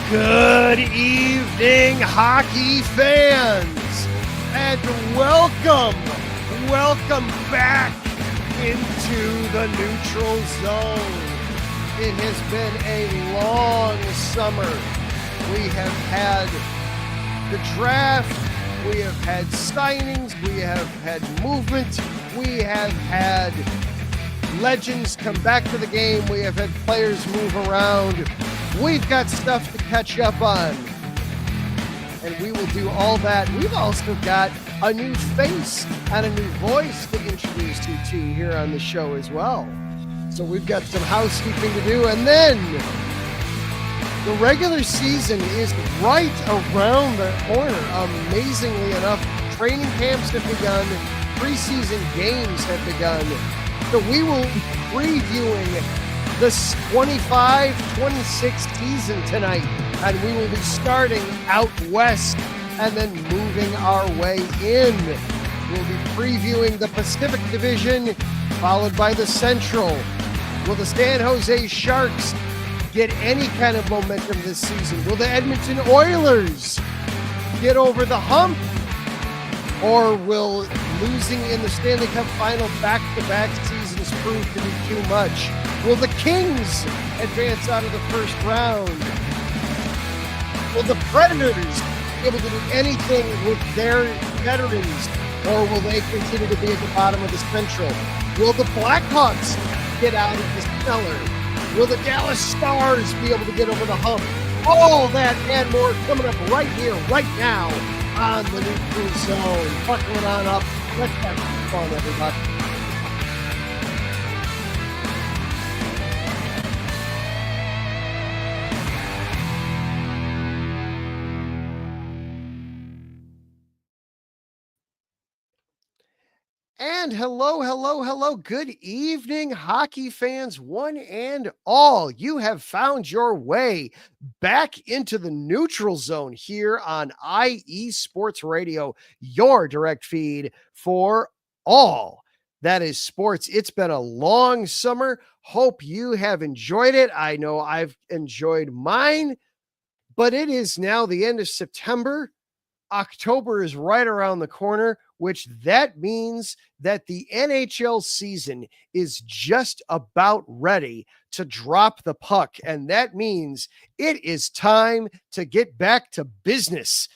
Good evening, hockey fans, and welcome back into the neutral zone. It has been a long summer. We have had the draft, we have had signings, we have had movement, we have had legends come back to the game, we have had players move around. We've got stuff to catch up on, and we will do all that. We've also got a new face and a new voice to introduce you to here on the show as well. So we've got some housekeeping to do, and then the regular season is right around the corner. Amazingly enough, training camps have begun, preseason games have begun, so we will be previewing the 25-26 season tonight, and we will be starting out west and then moving our way in. We'll be previewing the Pacific Division, followed by the Central. Will the San Jose Sharks get any kind of momentum this season? Will the Edmonton Oilers get over the hump? Or will losing in the Stanley Cup final back-to-back seasons prove to be too much? Will the Kings advance out of the first round? Will the Predators be able to do anything with their veterans, or will they continue to be at the bottom of the Central? Will the Blackhawks get out of the cellar? Will the Dallas Stars be able to get over the hump? All that and more coming up right here, right now on the Neutral Zone. Buckle it on up. Let's have some fun, everybody. And hello. Good evening, hockey fans, one and all. You have found your way back into the neutral zone here on IE Sports Radio, your direct feed for all that is sports. It's been a long summer. Hope you have enjoyed it. I know I've enjoyed mine, but it is now the end of September. October is right around the corner, which that means that the NHL season is just about ready to drop the puck. And that means it is time to get back to business.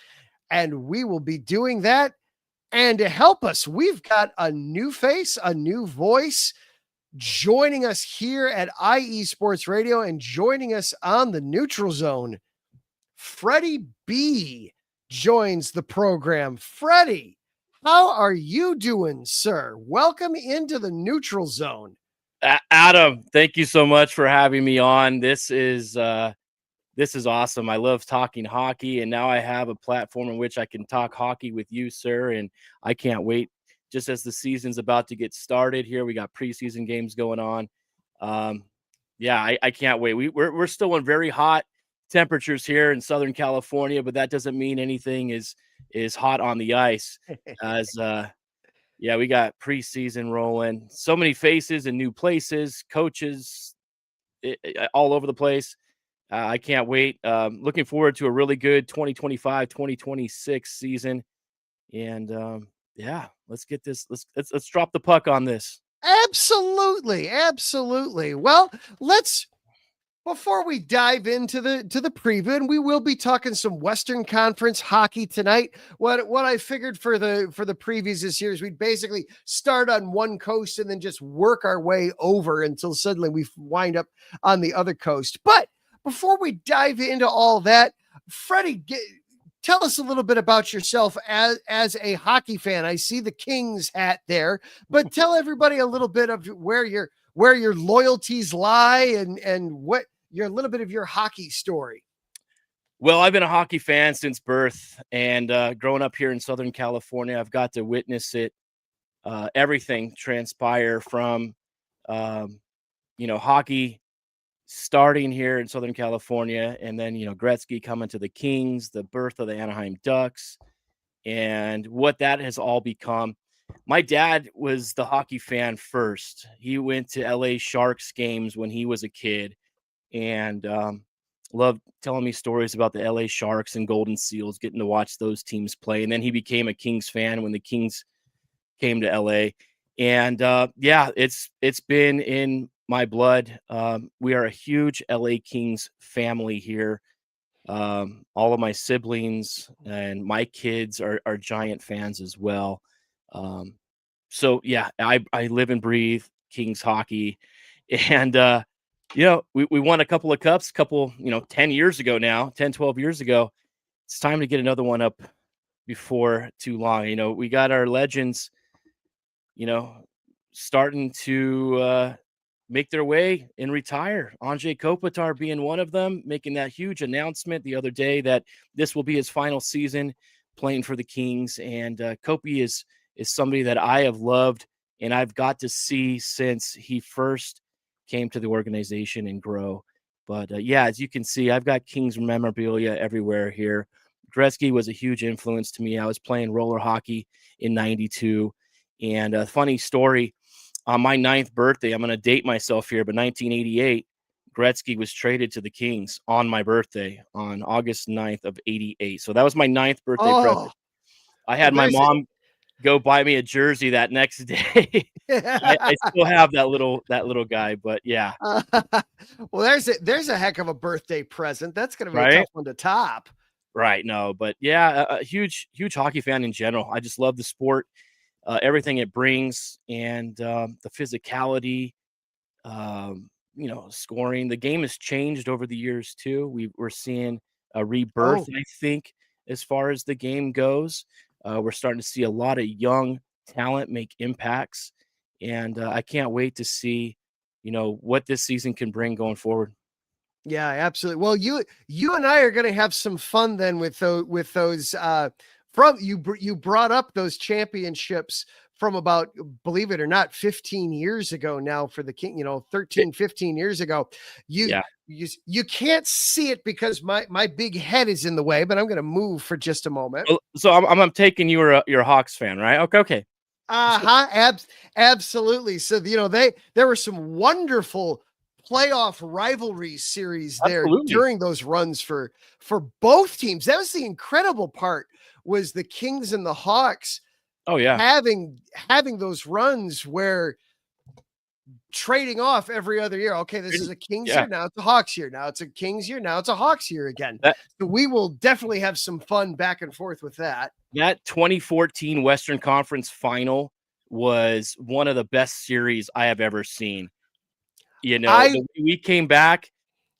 And we will be doing that. And to help us, we've got a new face, a new voice joining us here at IE Sports Radio and joining us on the Neutral Zone. Freddie B joins the program. Freddie, how are you doing, sir? Welcome into the Neutral Zone. Adam, thank you so much for having me on. This is awesome. I love talking hockey, and now I have a platform in which I can talk hockey with you, sir, and I can't wait. Just as the season's about to get started here, we got preseason games going on. I can't wait. We're still in very hot temperatures here in Southern California, but that doesn't mean anything is hot on the ice. As we got preseason rolling, so many faces and new places, coaches all over the place. I can't wait. Looking forward to a really good 2025-2026 season, and let's get this. Let's drop the puck on this. Absolutely. Well, before we dive into the preview, and we will be talking some Western Conference hockey tonight. What I figured for the previews this year is we'd basically start on one coast and then just work our way over until suddenly we wind up on the other coast. But before we dive into all that, Freddie, tell us a little bit about yourself as a hockey fan. I see the Kings hat there, but tell everybody a little bit of where your loyalties lie and what a little bit of your hockey story. Well, I've been a hockey fan since birth, and growing up here in Southern California, I've got to witness it, everything transpire from, hockey starting here in Southern California, and then, Gretzky coming to the Kings, the birth of the Anaheim Ducks, and what that has all become. My dad was the hockey fan first. He went to LA Sharks games when he was a kid. And loved telling me stories about the LA Sharks and Golden Seals, getting to watch those teams play. And then he became a Kings fan when the Kings came to LA. And yeah, it's been in my blood. We are a huge LA Kings family here. All of my siblings and my kids are giant fans as well. Um, so yeah, I live and breathe Kings hockey, and we won a couple of cups, 10 years ago now, 10, 12 years ago. It's time to get another one up before too long. We got our legends, you know, starting to make their way and retire. Anze Kopitar being one of them, making that huge announcement the other day that this will be his final season playing for the Kings. And Kopi is somebody that I have loved and I've got to see since he first came to the organization and grow. But yeah, as you can see, I've got Kings memorabilia everywhere here. Gretzky was a huge influence to me. I was playing roller hockey in '92. And a funny story, on my 9th birthday, I'm going to date myself here, but 1988, Gretzky was traded to the Kings on my birthday on August 9th of 88. So that was my 9th birthday Oh, present. I well, had my mom go buy me a jersey that next day. I still have that little guy, but yeah. well, there's a heck of a birthday present. That's going to be a Right. tough one to top. Right. No, but yeah, a huge hockey fan in general. I just love the sport, everything it brings, and the physicality, scoring. The game has changed over the years too. We're seeing a rebirth, Oh, I think, as far as the game goes. We're starting to see a lot of young talent make impacts, and I can't wait to see, what this season can bring going forward. yeah, absolutely. Well, you and I are going to have some fun then with those from you brought up those championships from about, believe it or not, 15 years ago now for the King, 13, 15 years ago. You Yeah. you can't see it because my big head is in the way, but I'm going to move for just a moment. So I'm taking you're a Hawks fan, right? Okay. Okay. So, Uh-huh. Absolutely. So, there were some wonderful playoff rivalry series there absolutely. during those runs for both teams. That was the incredible part, was the Kings and the Hawks Oh yeah. having those runs where trading off every other year. Okay, this is a Kings Yeah. year, now it's a Hawks year. Now it's a Kings year, now it's a Hawks year again. That So we will definitely have some fun back and forth with that. That 2014 Western Conference Final was one of the best series I have ever seen. I We came back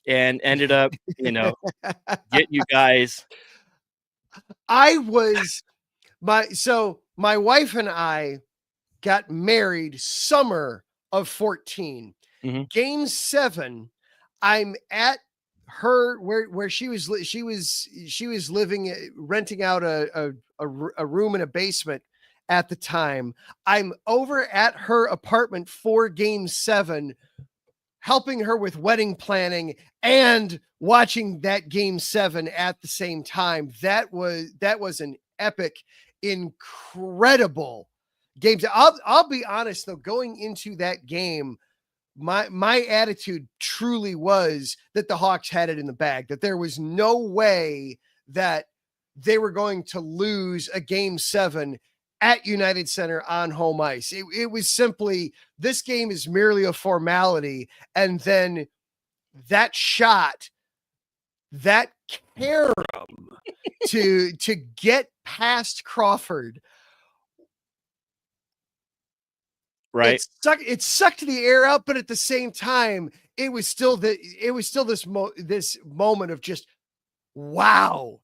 and ended up, getting you guys. I was my wife and I got married summer of 14. Mhm. Game 7, I'm at her where she was living, renting out a room in a basement at the time. I'm over at her apartment for game 7, helping her with wedding planning and watching that game 7 at the same time. That was an epic, incredible game. I'll be honest though, going into that game, my attitude truly was that the Hawks had it in the bag, that there was no way that they were going to lose a game 7 at United Center on home ice. It was simply, this game is merely a formality. And then that shot, that carom to get past Crawford, Right? it sucked the air out, but at the same time, it was still this moment of just, wow,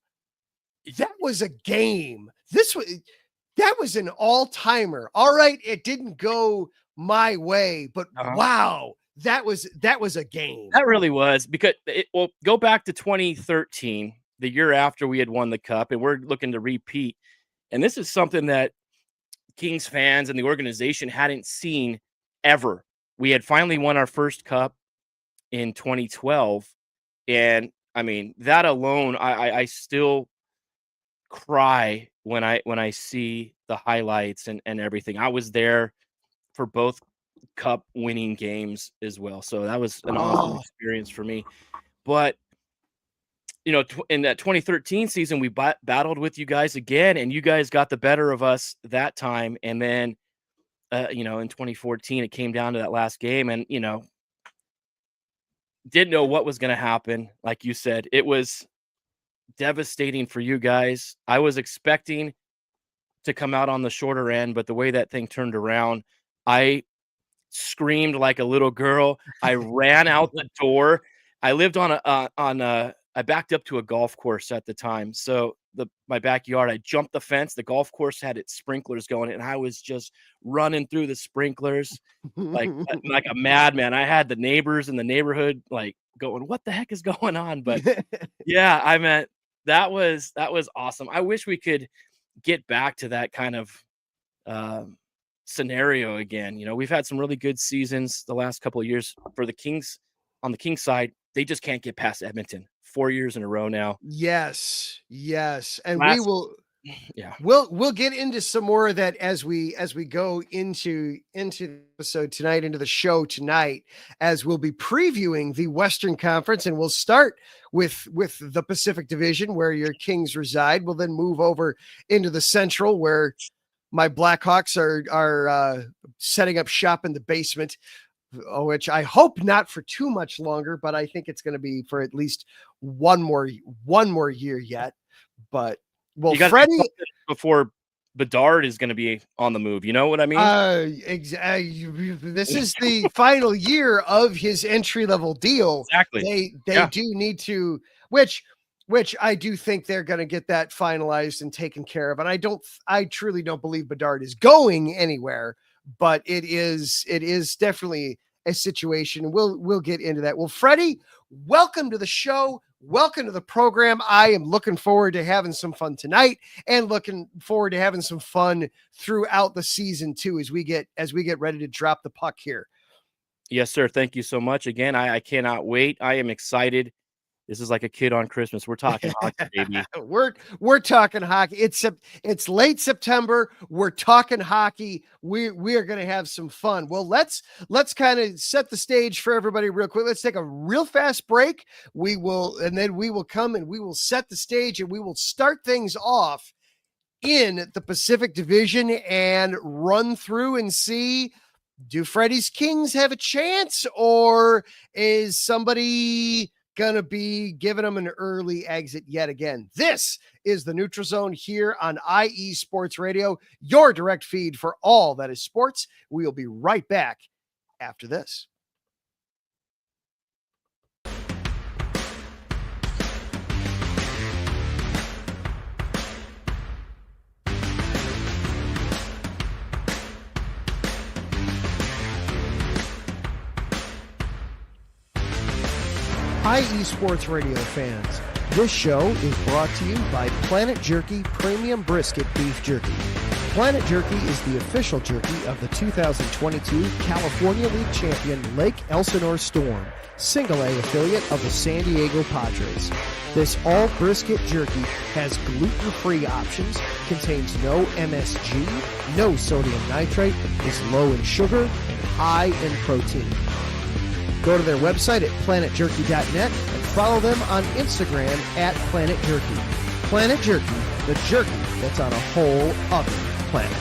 that was a game. That was an all-timer. All right, it didn't go my way, but Uh-huh. wow, that was a game. That really was because go back to 2013, the year after we had won the cup, and we're looking to repeat. And this is something that Kings fans and the organization hadn't seen ever. We had finally won our first cup in 2012, and I mean that alone, I still cry when I see the highlights and everything. I was there for both cup winning games as well, so that was an awesome Oh, experience for me. But in that 2013 season, we battled with you guys again, and you guys got the better of us that time. And then, in 2014, it came down to that last game, and didn't know what was going to happen. Like you said, it was devastating for you guys. I was expecting to come out on the shorter end, but the way that thing turned around, I screamed like a little girl. I ran out the door. I lived I backed up to a golf course at the time. So my backyard, I jumped the fence. The golf course had its sprinklers going, and I was just running through the sprinklers like a madman. I had the neighbors in the neighborhood like going, "What the heck is going on?" But yeah, I meant that was awesome. I wish we could get back to that kind of scenario again. We've had some really good seasons the last couple of years for the Kings. On the Kings side, they just can't get past Edmonton 4 years in a row now. Yes. And Yeah. we'll get into some more of that as we go into the episode tonight, into the show tonight, as we'll be previewing the Western Conference, and we'll start with the Pacific Division where your Kings reside. We'll then move over into the Central where my Blackhawks are setting up shop in the basement, which I hope not for too much longer, but I think it's going to be for at least one more year yet. But well, Freddie, before Bedard is going to be on the move, you know what I mean? This is the final year of his entry-level deal. Exactly. They do need to, which I do think they're going to get that finalized and taken care of. And I truly don't believe Bedard is going anywhere, but it is definitely a situation. We'll get into that. Well, Freddie, welcome to the show. Welcome to the program. I am looking forward to having some fun tonight and looking forward to having some fun throughout the season too, as we get ready to drop the puck here. Yes, sir. Thank you so much. Again, I cannot wait. I am excited. This is like a kid on Christmas. We're talking hockey, baby. We're talking hockey. It's late September. We're talking hockey. We are going to have some fun. Well, let's kind of set the stage for everybody real quick. Let's take a real fast break. And then we will come and we will set the stage, and we will start things off in the Pacific Division and run through and see, do Freddie's Kings have a chance, or is somebody gonna be giving them an early exit yet again? This is the Neutral Zone here on IE Sports Radio, your direct feed for all that is sports. We'll be right back after this. IE Sports Radio fans, this show is brought to you by Planet Jerky Premium Brisket Beef Jerky. Planet Jerky is the official jerky of the 2022 California League champion Lake Elsinore Storm, Single A affiliate of the San Diego Padres. This all brisket jerky has gluten-free options, contains no MSG, no sodium nitrate, is low in sugar, and high in protein. Go to their website at planetjerky.net and follow them on Instagram at Planet Jerky. Planet Jerky, the jerky that's on a whole other planet.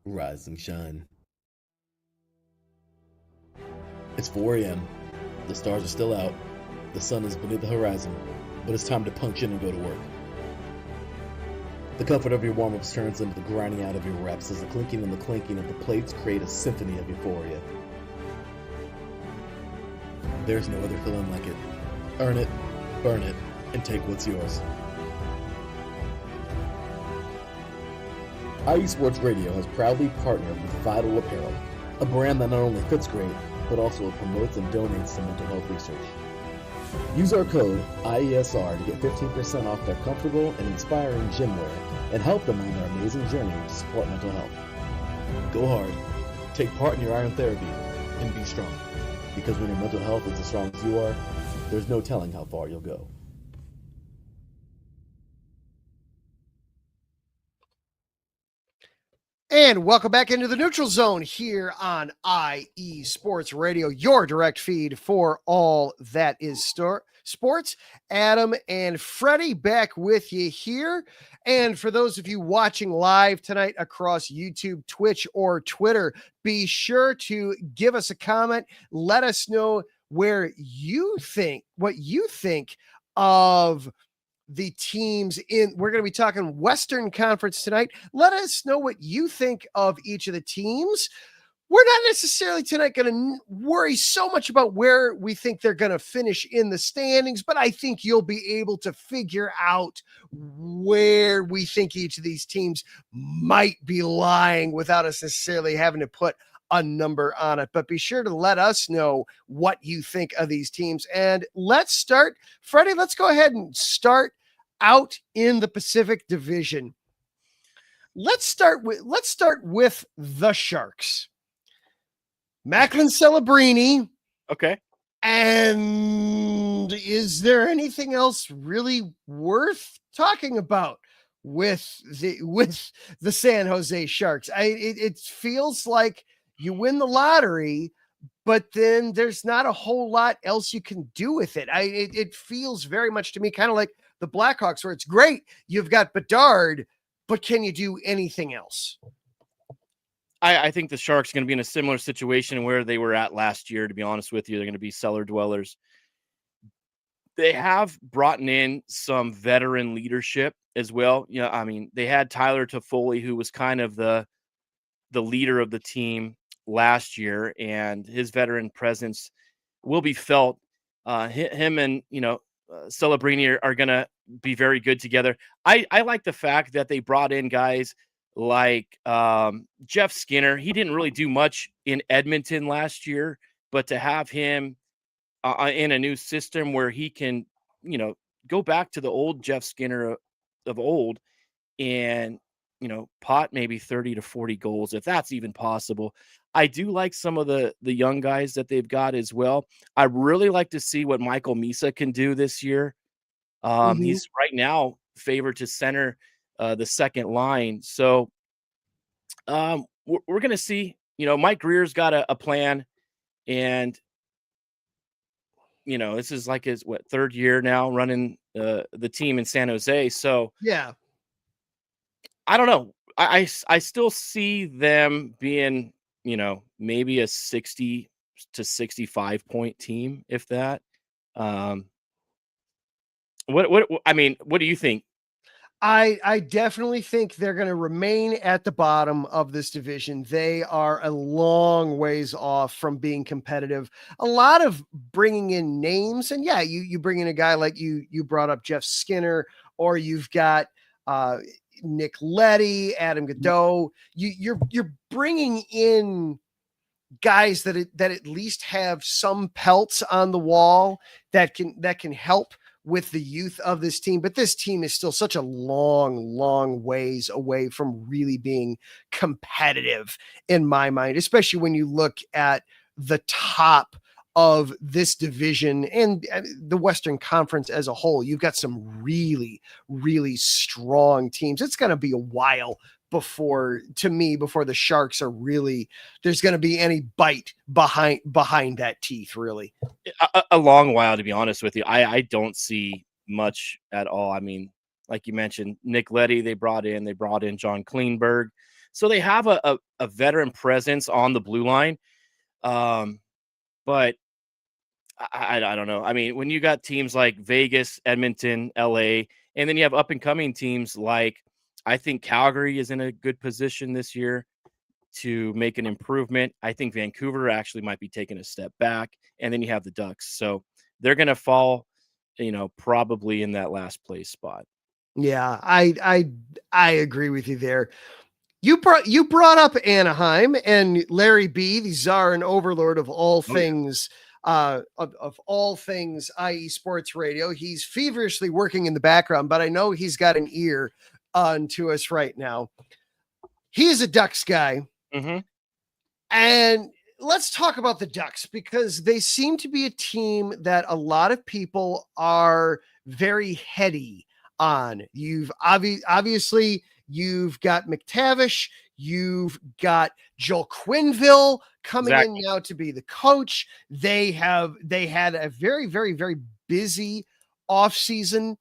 Rise and shine. It's 4 a.m. The stars are still out. The sun is beneath the horizon, but it's time to punch in and go to work. The comfort of your warm-ups turns into the grinding out of your reps as the clinking and the clanking of the plates create a symphony of euphoria. There's no other feeling like it. Earn it, burn it, and take what's yours. IE Sports Radio has proudly partnered with Vital Apparel, a brand that not only fits great, but also it promotes and donates to mental health research. Use our code IESR to get 15% off their comfortable and inspiring gym wear and help them on their amazing journey to support mental health. Go hard, take part in your iron therapy, and be strong. Because when your mental health is as strong as you are, there's no telling how far you'll go. And welcome back into the Neutral Zone here on IE Sports Radio, your direct feed for all that is sports. Adam and Freddie back with you here. And for those of you watching live tonight across YouTube, Twitch, or Twitter, be sure to give us a comment. Let us know what you think of the teams we're going to be talking Western Conference tonight. Let us know what you think of each of the teams. We're not necessarily tonight going to worry so much about where we think they're going to finish in the standings, but I think you'll be able to figure out where we think each of these teams might be lying without us necessarily having to put a number on it. But be sure to let us know what you think of these teams. And let's start, Freddie, let's go ahead and start out in the Pacific Division. Let's start with the Sharks. Macklin Celebrini. Okay. And is there anything else really worth talking about with the San Jose Sharks? It feels like you win the lottery, but then there's not a whole lot else you can do with it. It feels very much to me kind of like the Blackhawks, where it's great, you've got Bedard, but can you do anything else? I think the Sharks are going to be in a similar situation where they were at last year, to be honest with you. They're going to be cellar dwellers. They have brought in some veteran leadership as well. You know, I mean, they had Tyler Toffoli, who was kind of the leader of the team last year, and his veteran presence will be felt. Him and, Celebrini are going to be very good together. I like the fact that they brought in guys like Jeff Skinner. He didn't really do much in Edmonton last year, but to have him in a new system where he can, go back to the old Jeff Skinner of old and, pot maybe 30 to 40 goals, if that's even possible. I do like some of the young guys that they've got as well. I really like to see what Michael Misa can do this year. He's right now favored to center the second line. So we're going to see, Mike Greer's got a plan, and, this is like his third year now running the team in San Jose. So yeah, I don't know. I still see them being, maybe a 60 to 65 point team, if that. What do you think? I definitely think they're going to remain at the bottom of this division. They are a long ways off from being competitive. A lot of bringing in names, and yeah, you bring in a guy like you brought up Jeff Skinner, or you've got Nick Leddy, Adam Godot. You're bringing in guys that at least have some pelts on the wall that can help with the youth of this team. But this team is still such a long ways away from really being competitive in my mind, especially when you look at the top of this division and the Western Conference as a whole. You've got some really, really strong teams. It's going to be a while before the Sharks are really, there's going to be any bite behind that teeth, really. A long while, to be honest with you. I don't see much at all. I mean, like you mentioned, Nick Leddy, they brought in John Kleinberg. So they have a veteran presence on the blue line. But I don't know. I mean, when you got teams like Vegas, Edmonton, LA, and then you have up and coming teams like, I think Calgary is in a good position this year to make an improvement. I think Vancouver actually might be taking a step back, and then you have the Ducks. So they're going to fall, probably in that last place spot. Yeah, I agree with you there. You brought up Anaheim and Larry B, the czar and overlord of all things, of all things, IE Sports Radio. He's feverishly working in the background, but I know he's got an ear on to us right now. He is a Ducks guy, and let's talk about the Ducks because they seem to be a team that a lot of people are very heady on. You've obviously. You've got McTavish. You've got Joel Quenneville coming in now to be the coach. They had a very, very, very busy offseason.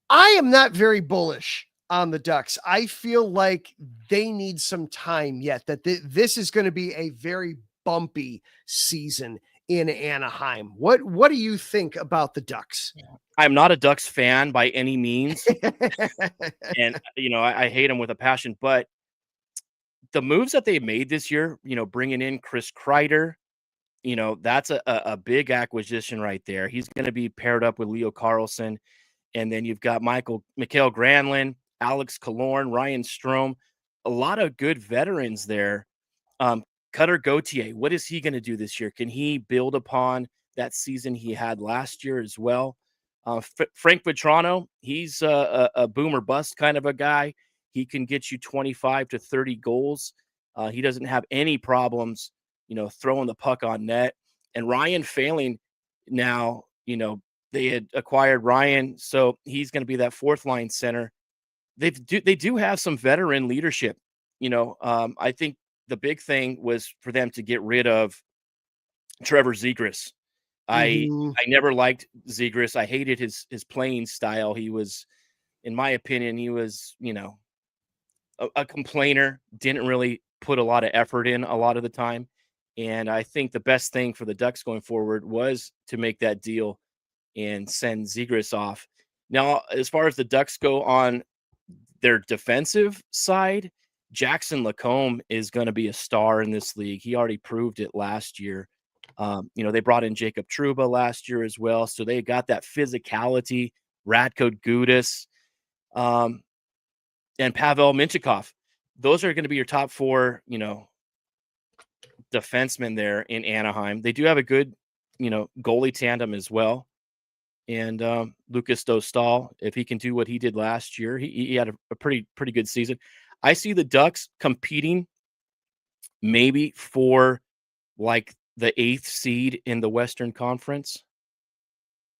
I am not very bullish on the Ducks. I feel like they need some time yet, that this is going to be a very bumpy season in Anaheim. What do you think about the Ducks? I'm not a Ducks fan by any means. And, I hate them with a passion, but the moves that they made this year, bringing in Chris Kreider, that's a big acquisition right there. He's going to be paired up with Leo Carlson. And then you've got Mikael Granlund, Alex Killorn, Ryan Strome, a lot of good veterans there. Cutter Gauthier, what is he going to do this year? Can he build upon that season he had last year as well? Frank Vetrano, he's a boom or bust kind of a guy. He can get you 25 to 30 goals. He doesn't have any problems, throwing the puck on net. And Ryan Failing now, they had acquired Ryan, so he's going to be that fourth line center. They do have some veteran leadership. I think the big thing was for them to get rid of Trevor Zegras. I never liked Zegras. I hated his playing style. He was, in my opinion, a complainer, didn't really put a lot of effort in a lot of the time. And I think the best thing for the Ducks going forward was to make that deal and send Zegras off. Now, as far as the Ducks go on their defensive side, Jackson Lacombe is going to be a star in this league. He already proved it last year. They brought in Jacob Trouba last year as well. So they got that physicality, Radko Gudas, and Pavel Minchikov. Those are going to be your top four, defensemen there in Anaheim. They do have a good, goalie tandem as well. And Lucas Dostal, if he can do what he did last year, he had a pretty good season. I see the Ducks competing maybe for like the 8th seed in the Western Conference.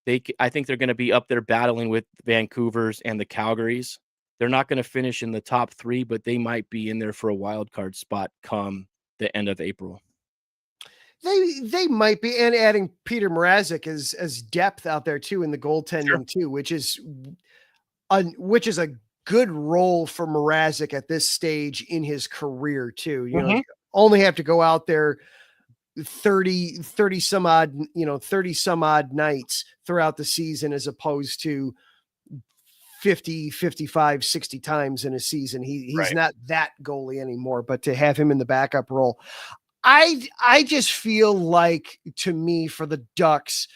I think they're going to be up there battling with Vancouver's and the Calgarys. They're not going to finish in the top 3, but they might be in there for a wild card spot come the end of April. They might be, and adding Peter Mrazek as depth out there too in the goaltending too, which is a good role for Mrazek at this stage in his career too. You only have to go out there 30 some odd nights throughout the season as opposed to 50, 55, 60 times in a season. He's not that goalie anymore, but to have him in the backup role, I just feel like, to me, for the Ducks,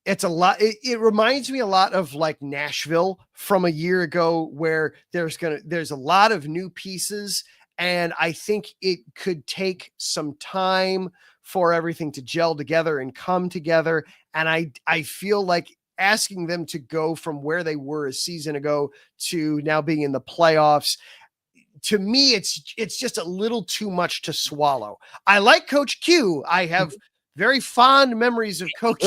it's a lot. It reminds me a lot of like Nashville from a year ago, where there's a lot of new pieces. And I think it could take some time for everything to gel together and come together. And I feel like asking them to go from where they were a season ago to now being in the playoffs, to me, it's just a little too much to swallow. I like Coach Q. I have very fond memories of Coach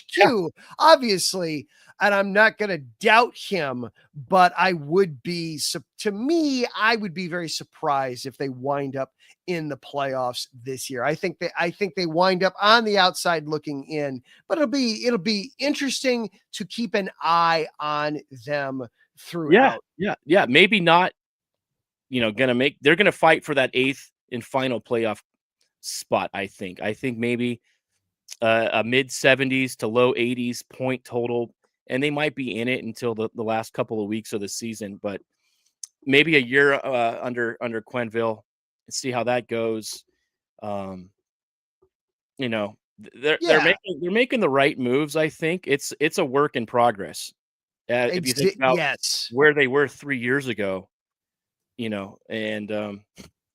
Q, obviously, and I'm not going to doubt him, but I would be very surprised if they wind up in the playoffs this year. I think they wind up on the outside looking in, but it'll be interesting to keep an eye on them throughout. Yeah. Maybe not, they're going to fight for that 8th and final playoff spot. I think maybe a mid 70s to low 80s point total, and they might be in it until the last couple of weeks of the season, but maybe a year under Quenneville. See how that goes. They're making the right moves. I think it's a work in progress. If you think about where they were 3 years ago, and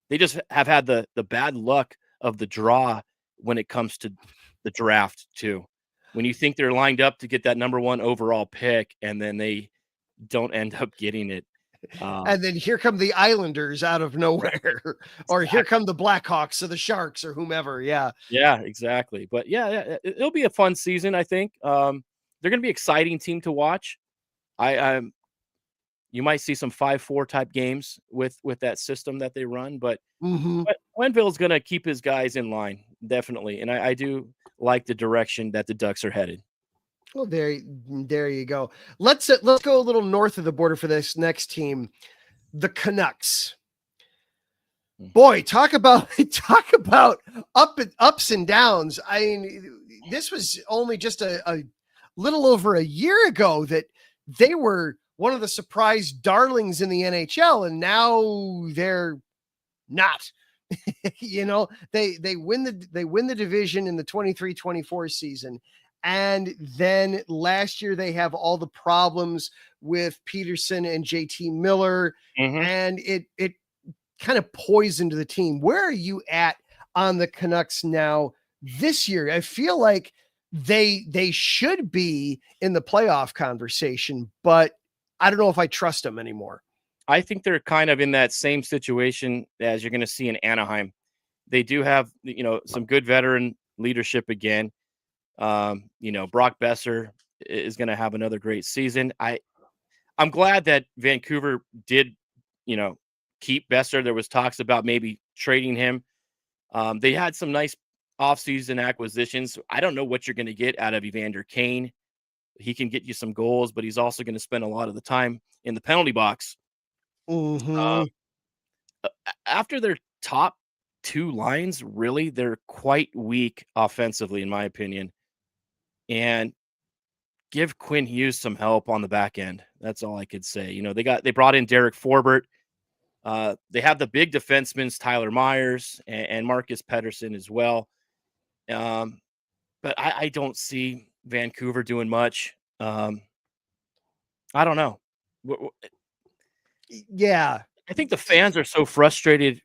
they just have had the bad luck of the draw when it comes to the draft too. When you think they're lined up to get that number 1 overall pick, and then they don't end up getting it. And then here come the Islanders out of nowhere, or here come the Blackhawks or the Sharks or whomever. Yeah. Yeah, exactly. But yeah, it'll be a fun season. I think they're going to be an exciting team to watch. You might see some 5-4 type games with that system that they run, but Glenville's going to keep his guys in line, definitely. And I do like the direction that the Ducks are headed. Well, there you go. Let's go a little north of the border for this next team, the Canucks. Boy, talk about ups and downs. I mean, this was only just a little over a year ago that they were one of the surprise darlings in the NHL, and now they're not. They win the division in the 23-24 season. And then last year they have all the problems with Peterson and JT Miller, and it kind of poisoned the team. Where are you at on the Canucks now this year? I feel like they should be in the playoff conversation, but I don't know if I trust them anymore. I think they're kind of in that same situation as you're going to see in Anaheim. They do have, some good veteran leadership again. Brock Besser is going to have another great season. I'm glad that Vancouver did, keep Besser. There was talks about maybe trading him. They had some nice offseason acquisitions. I don't know what you're going to get out of Evander Kane. He can get you some goals, but he's also going to spend a lot of the time in the penalty box. After their top 2 lines, really, they're quite weak offensively, in my opinion. And give Quinn Hughes some help on the back end. That's all I could say. They brought in Derek Forbert. They have the big defensemen, Tyler Myers and Marcus Pettersson as well. But I don't see Vancouver doing much. I don't know. Yeah. I think the fans are so frustrated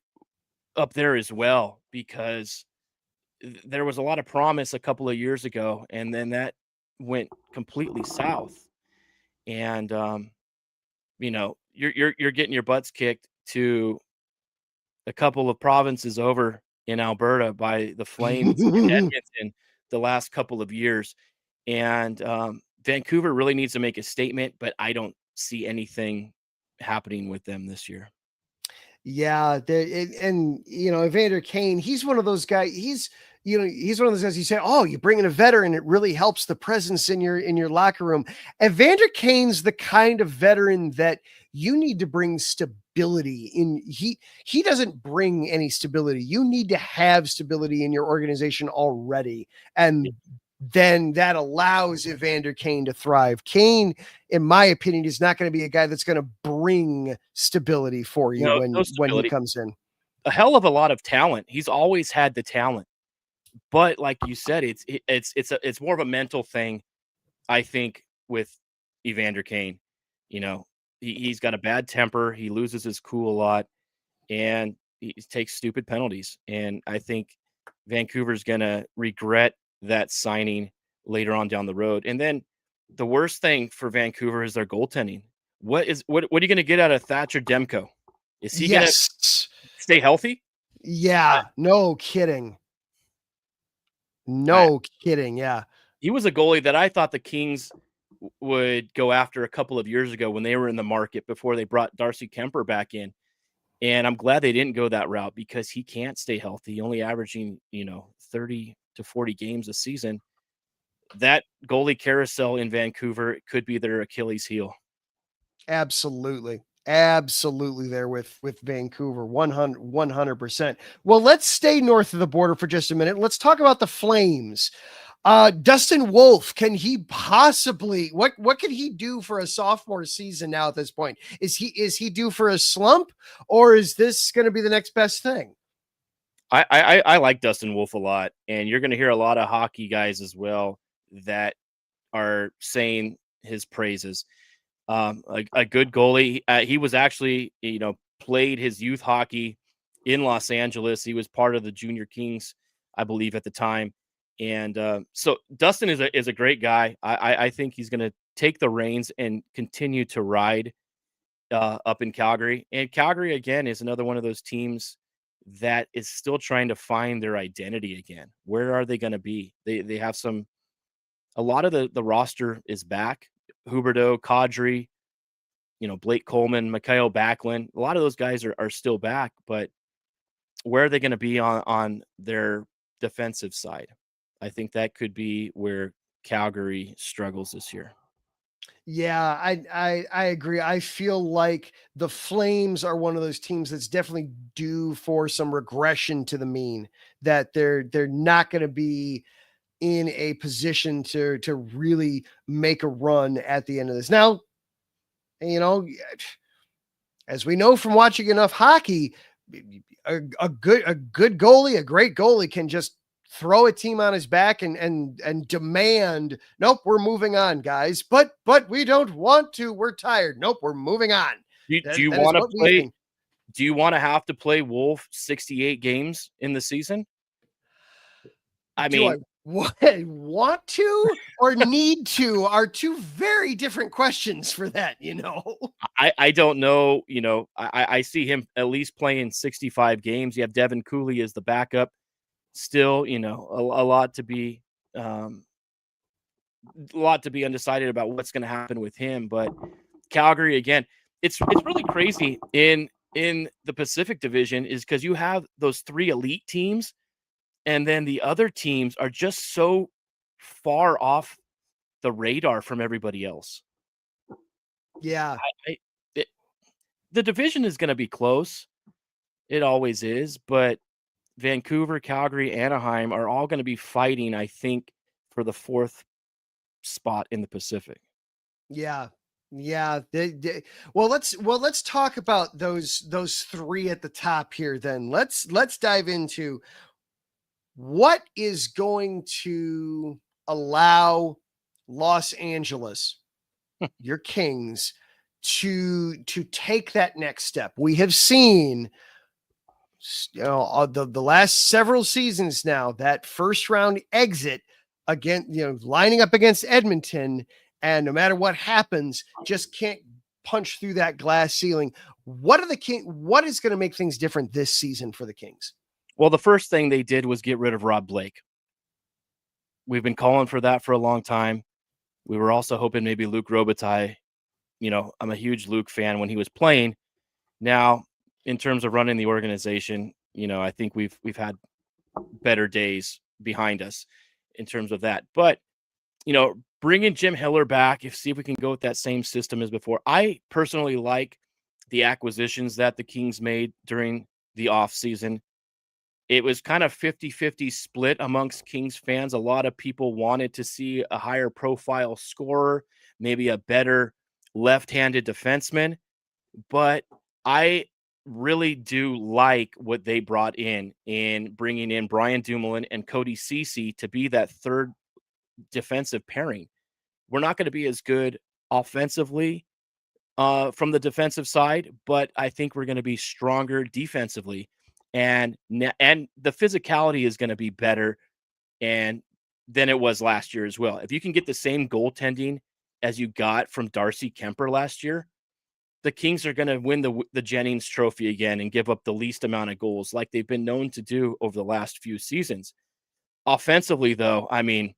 up there as well, because there was a lot of promise a couple of years ago, and then that went completely south. And you're getting your butts kicked to a couple of provinces over in Alberta by the Flames in Edmonton the last couple of years. And Vancouver really needs to make a statement, but I don't see anything happening with them this year. Yeah, Evander Kane, he's one of those guys. He's one of those guys. You say, "Oh, you bring in a veteran, it really helps the presence in your locker room." Evander Kane's the kind of veteran that you need to bring stability in. He doesn't bring any stability. You need to have stability in your organization already, and then that allows Evander Kane to thrive. Kane, in my opinion, is not going to be a guy that's going to bring stability for you when he comes in. A hell of a lot of talent. He's always had the talent, but like you said, it's more of a mental thing, I think, with Evander Kane. He's got a bad temper. He loses his cool a lot, and he takes stupid penalties. And I think Vancouver's going to regret that signing later on down the road. And then the worst thing for Vancouver is their goaltending. What are you going to get out of Thatcher Demko? Is he going to stay healthy? Yeah, no kidding. No kidding. Yeah. He was a goalie that I thought the Kings would go after a couple of years ago when they were in the market before they brought Darcy Kemper back in. And I'm glad they didn't go that route, because he can't stay healthy. Only averaging, 30 to 40 games a season. That goalie carousel in Vancouver could be their Achilles heel. Absolutely there with Vancouver. 100%. Well, let's stay north of the border for just a minute. Let's talk about the Flames. Dustin Wolf, can he possibly, what can he do for a sophomore season now at this point? Is he due for a slump, or is this going to be the next best thing? I like Dustin Wolf a lot, and you're going to hear a lot of hockey guys as well that are saying his praises. A good goalie. He was actually, played his youth hockey in Los Angeles. He was part of the Junior Kings, I believe, at the time. And so Dustin is a great guy. I think he's going to take the reins and continue to ride up in Calgary. And Calgary, again, is another one of those teams that is still trying to find their identity again. Where are they going to be? They have a lot of the roster is back. Huberdeau, Kadri, Blake Coleman, Mikhail Backlund. A lot of those guys are still back, but where are they going to be on their defensive side? I think that could be where Calgary struggles this year. Yeah, I agree. I feel like the Flames are one of those teams that's definitely due for some regression to the mean, that they're not going to be in a position to really make a run at the end of this. Now, as we know from watching enough hockey, a good goalie, a great goalie can just throw a team on his back and demand, nope, we're moving on, guys. But we don't want to. We're tired. Nope, we're moving on. Do you want to play? Do you want to have to play Wolf 68 games in the season? I mean, want to or need to are two very different questions for that, I don't know. I see him at least playing 65 games. You have Devin Cooley as the backup. Still, a lot to be undecided about what's going to happen with him. But Calgary, again, it's really crazy in the Pacific Division is because you have those three elite teams, and then the other teams are just so far off the radar from everybody else. Yeah. The division is going to be close. It always is, but Vancouver, Calgary, Anaheim are all going to be fighting, I think, for the fourth spot in the Pacific. Yeah. Yeah. Well, let's talk about those three at the top here then. Let's dive into what is going to allow Los Angeles, your Kings, to take that next step. We have seen the last several seasons now, that first round exit again, lining up against Edmonton, and no matter what happens, just can't punch through that glass ceiling. What is going to make things different this season for the Kings? Well, the first thing they did was get rid of Rob Blake. We've been calling for that for a long time. We were also hoping maybe Luc Robitaille. I'm a huge Luc fan when he was playing. Now, in terms of running the organization, I think we've had better days behind us in terms of that. But, bringing Jim Hiller back, see if we can go with that same system as before. I personally like the acquisitions that the Kings made during the offseason. It was kind of 50-50 split amongst Kings fans. A lot of people wanted to see a higher profile scorer, maybe a better left-handed defenseman. But I really do like what they brought in bringing in Brian Dumoulin and Cody Ceci to be that third defensive pairing. We're not going to be as good offensively from the defensive side, but I think we're going to be stronger defensively. And the physicality is going to be better than it was last year as well. If you can get the same goaltending as you got from Darcy Kemper last year, the Kings are going to win the Jennings Trophy again and give up the least amount of goals like they've been known to do over the last few seasons. Offensively, though, I mean,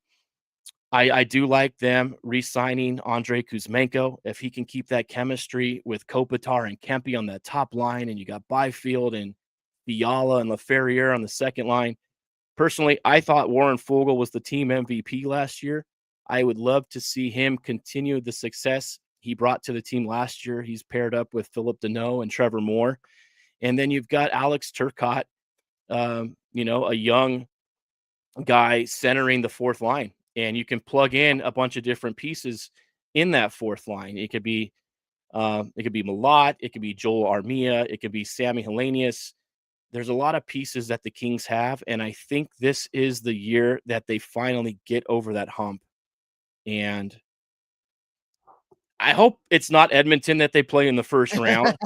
I do like them re-signing Andrei Kuzmenko. If he can keep that chemistry with Kopitar and Kempe on that top line, and you got Byfield and Fiala and LaFerriere on the second line. Personally, I thought Warren Foegele was the team MVP last year. I would love to see him continue the success he brought to the team last year. He's paired up with Philip Deneau and Trevor Moore. And then you've got Alex Turcotte, a young guy centering the fourth line. And you can plug in a bunch of different pieces in that fourth line. It could be Malott, it could be Joel Armia, it could be Sammy Helenius. There's a lot of pieces that the Kings have, and I think this is the year that they finally get over that hump. And I hope it's not Edmonton that they play in the first round.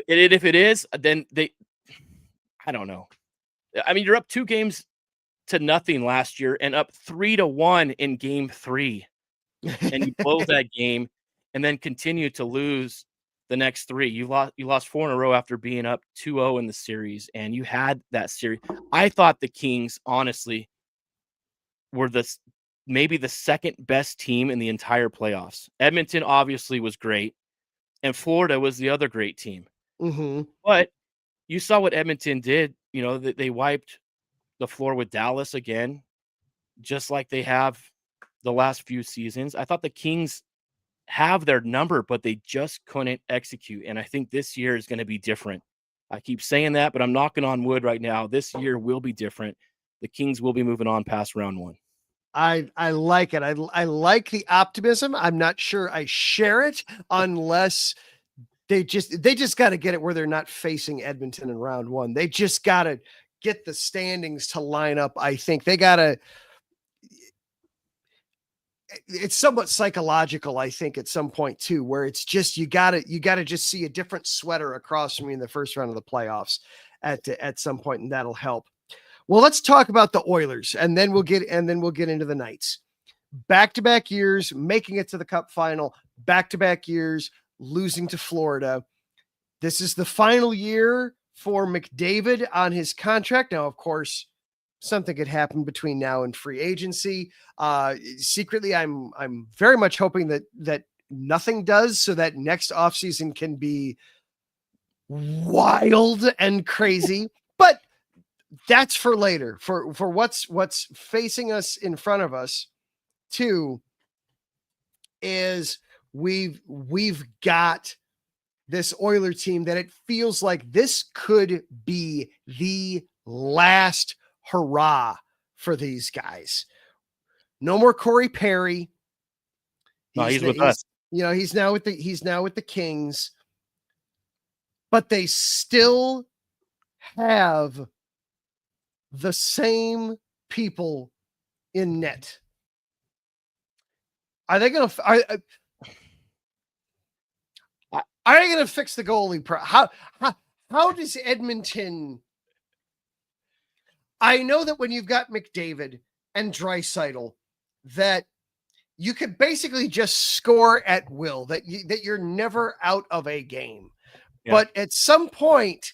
If it is, then I don't know. I mean, you're up 2-0 last year and up 3-1 in game 3, and you blow that game and then continue to lose the next 3. You lost 4 in a row after being up 2-0 in the series, and you had that series. I thought the Kings, honestly, were maybe the second best team in the entire playoffs. Edmonton obviously was great, and Florida was the other great team. Mm-hmm. But you saw what Edmonton did. You know, they wiped the floor with Dallas again, just like they have the last few seasons. I thought the Kings have their number, but they just couldn't execute. And I think this year is going to be different. I keep saying that, but I'm knocking on wood right now. This year will be different. The Kings will be moving on past round 1. I like it. I like the optimism. I'm not sure I share it unless they just got to get it where they're not facing Edmonton in round 1. They just got to get the standings to line up. I think they got to. It's somewhat psychological, I think, at some point too, where it's just you gotta just see a different sweater across from you in the first round of the playoffs at some point, and that'll help. Well, let's talk about the Oilers, and then we'll get into the Knights. Back-to-back years making it to the Cup final, back-to-back years losing to Florida. This is the final year for McDavid on his contract. Now, of course, something could happen between now and free agency. Secretly, I'm very much hoping that nothing does, so that next offseason can be wild and crazy. But that's for later. For what's facing us in front of us, too, is we've got this Oiler team that it feels like this could be the last hurrah for these guys. No more Corey Perry. No, he's with us. You know, he's now with the Kings, but they still have the same people in net. Are they going to fix the goalie? How does Edmonton? I know that when you've got McDavid and Draisaitl, that you could basically just score at will, that you're never out of a game. Yeah. But at some point,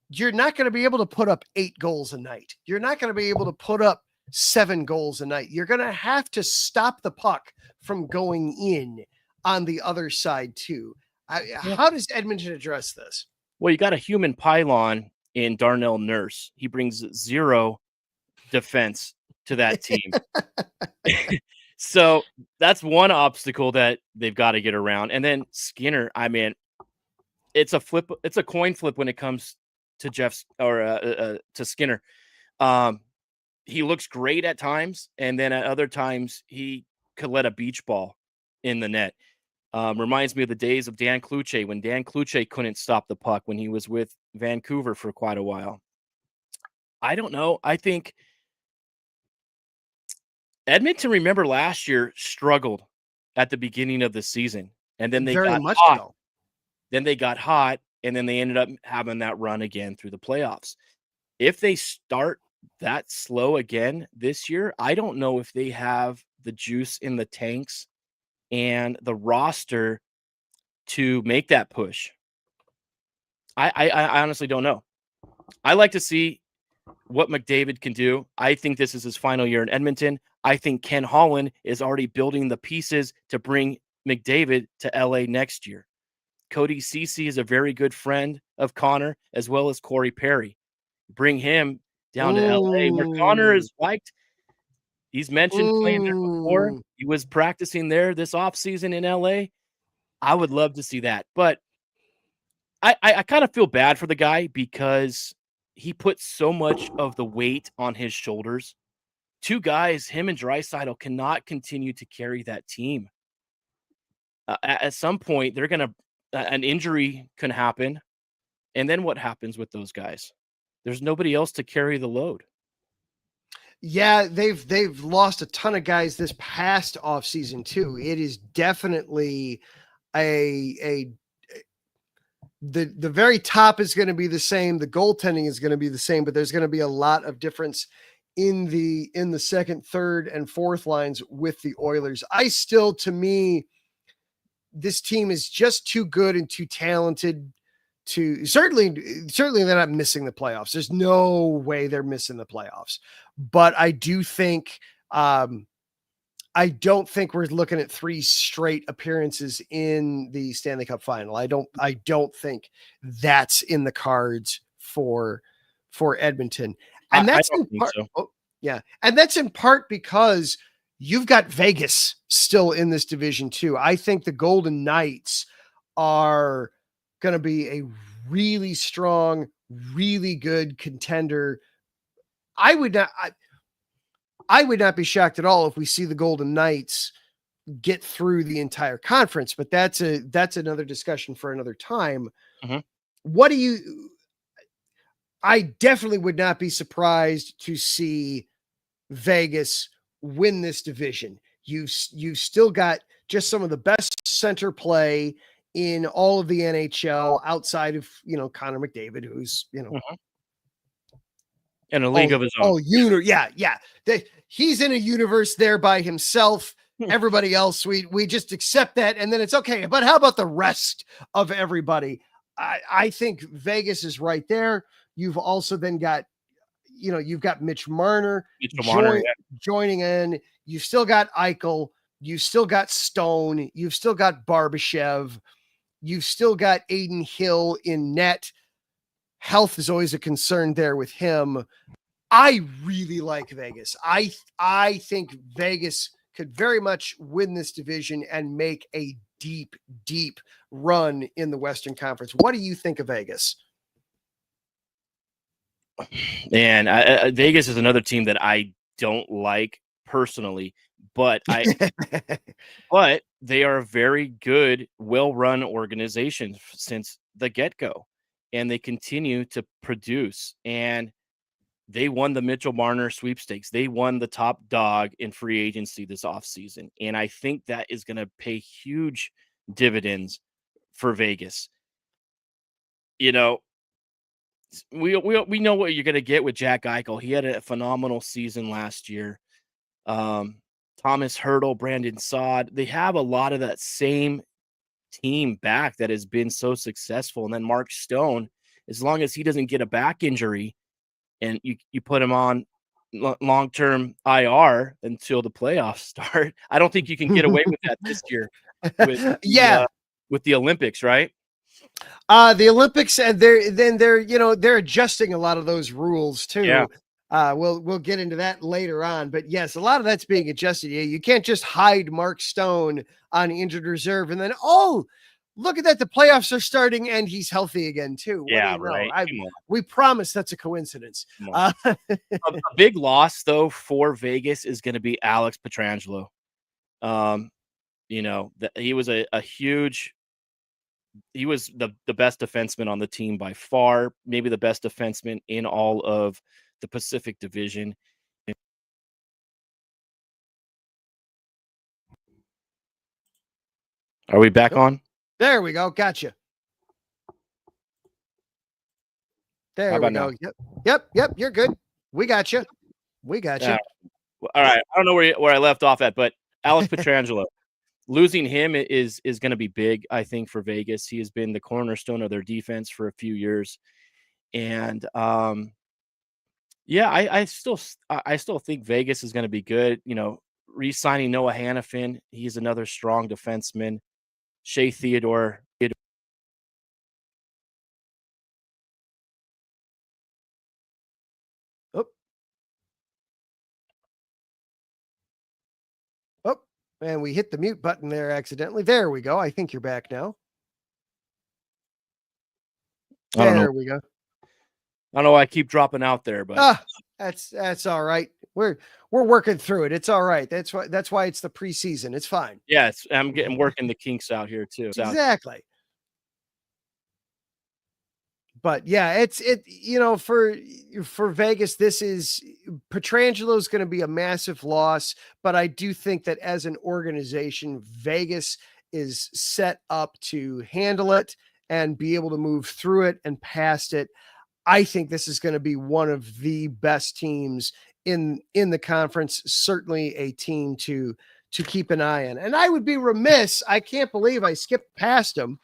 you're not going to be able to put up 8 goals a night. You're not going to be able to put up 7 goals a night. You're going to have to stop the puck from going in on the other side too. How does Edmonton address this? Well, you got a human pylon in Darnell Nurse. He brings 0 defense to that team. So that's one obstacle that they've got to get around. And then Skinner, I mean, it's a coin flip when it comes to to Skinner. He looks great at times, and then at other times he could let a beach ball in the net. Reminds me of the days of Dan Cloutier, when Dan Cloutier couldn't stop the puck when he was with Vancouver for quite a while. I don't know. I think Edmonton, remember last year, struggled at the beginning of the season, and then they got hot. Then they got hot, and then they ended up having that run again through the playoffs. If they start that slow again this year, I don't know if they have the juice in the tanks and the roster to make that push. I honestly don't know. I like to see what McDavid can do. I think this is his final year in Edmonton. I think Ken Holland is already building the pieces to bring McDavid to LA next year. Cody Ceci is a very good friend of Connor, as well as Corey Perry. Bring him down to LA, where Connor is liked. He's mentioned playing there before. He was practicing there this offseason in LA. I would love to see that. But I kind of feel bad for the guy because he put so much of the weight on his shoulders. 2 guys, him and Draisaitl, cannot continue to carry that team. At some point, they're going to an injury can happen. And then what happens with those guys? There's nobody else to carry the load. Yeah, they've lost a ton of guys this past offseason too. It is definitely a the very top is going to be the same. The goaltending is going to be the same, but there's going to be a lot of difference in the second, third, and fourth lines with the Oilers. To me, this team is just too good and too talented to certainly they're not missing the playoffs. There's no way they're missing the playoffs. But I do think I don't think we're looking at 3 straight appearances in the Stanley Cup final. I don't think that's in the cards for Edmonton. And that's in part, so. Oh, yeah. And that's in part because you've got Vegas still in this division too. I think the Golden Knights are going to be a really strong, really good contender. I would not be shocked at all if we see the Golden Knights get through the entire conference, but that's another discussion for another time. Mm-hmm. I definitely would not be surprised to see Vegas win this division. You've still got just some of the best center play in all of the NHL outside of, Connor McDavid, who's, mm-hmm. in a league of his own. Yeah. He's in a universe there by himself. Everybody else, we just accept that, and then it's okay. But how about the rest of everybody? I think Vegas is right there. You've also then got, you've got Mitch Marner joining in. You've still got Eichel. You've still got Stone. You've still got Barbashev. You've still got Aiden Hill in net. Health is always a concern there with him. I really like Vegas. I think Vegas could very much win this division and make a deep, deep run in the Western Conference. What do you think of Vegas? Man, Vegas is another team that I don't like personally, but but they are a very good, well-run organization since the get-go, and they continue to produce. And they won the Mitchell Marner sweepstakes. They won the top dog in free agency this offseason, and I think that is going to pay huge dividends for Vegas. We know what you're going to get with Jack Eichel. He had a phenomenal season last year. Thomas Hertl, Brandon Saad, they have a lot of that same team back that has been so successful. And then Mark Stone, as long as he doesn't get a back injury and you put him on long-term IR until the playoffs start, I don't think you can get away with that this year with the Olympics, right? The Olympics, and they're adjusting a lot of those rules too. Yeah. We'll get into that later on, but yes, a lot of that's being adjusted. Yeah, you can't just hide Mark Stone on injured reserve and then look at that, the playoffs are starting and he's healthy again too. Yeah, right. We promise that's a coincidence. A big loss though for Vegas is going to be Alex Pietrangelo. He was he was the best defenseman on the team by far, maybe the best defenseman in all of the Pacific Division. Are we back on? There we go. Gotcha. There we go. Now? Yep. You're good. We got you. All right. I don't know where I left off at, but Alex Pietrangelo. Losing him is going to be big, I think, for Vegas. He has been the cornerstone of their defense for a few years, and I still think Vegas is going to be good. Re-signing Noah Hannafin, he's another strong defenseman. Shea Theodore. And we hit the mute button there accidentally. There we go. I think you're back now. There we go. I don't know why I keep dropping out there, but that's all right. We're working through it. It's all right. That's why it's the preseason. It's fine. Yeah, I'm working the kinks out here too. Exactly. But yeah, for Vegas, this is Petrangelo's going to be a massive loss, but I do think that as an organization, Vegas is set up to handle it and be able to move through it and past it. I think this is going to be one of the best teams in the conference, certainly a team to keep an eye on. And I would be remiss, I can't believe I skipped past them.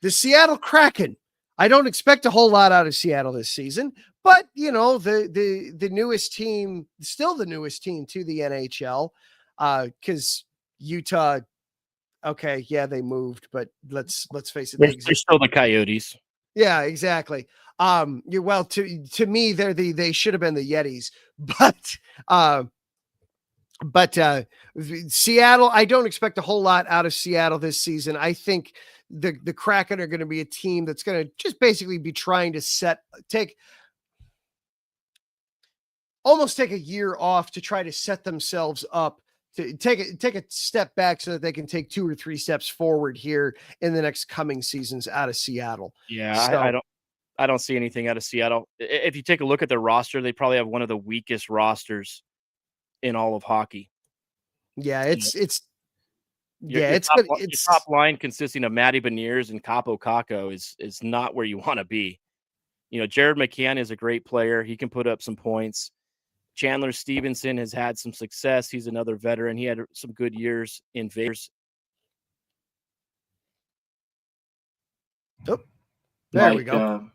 The Seattle Kraken. I don't expect a whole lot out of Seattle this season, but the newest team, still the newest team to the NHL, because Utah, okay, yeah, they moved, but let's face it, they're still the Coyotes. Yeah, exactly. Well, to me, they should have been the Yetis, but Seattle, I don't expect a whole lot out of Seattle this season. I think the Kraken are going to be a team that's going to just basically be trying to take a year off to try to set themselves up to take a step back so that they can take 2 or 3 steps forward here in the next coming seasons out of Seattle. Yeah, so, I don't see anything out of Seattle. If you take a look at their roster, they probably have one of the weakest rosters in all of hockey. Yeah, it's top line consisting of Matty Beniers and Capo Caco is not where you want to be. Jared McCann is a great player. He can put up some points. Chandler Stevenson has had some success. He's another veteran. He had some good years in Vegas. Oh, there we go.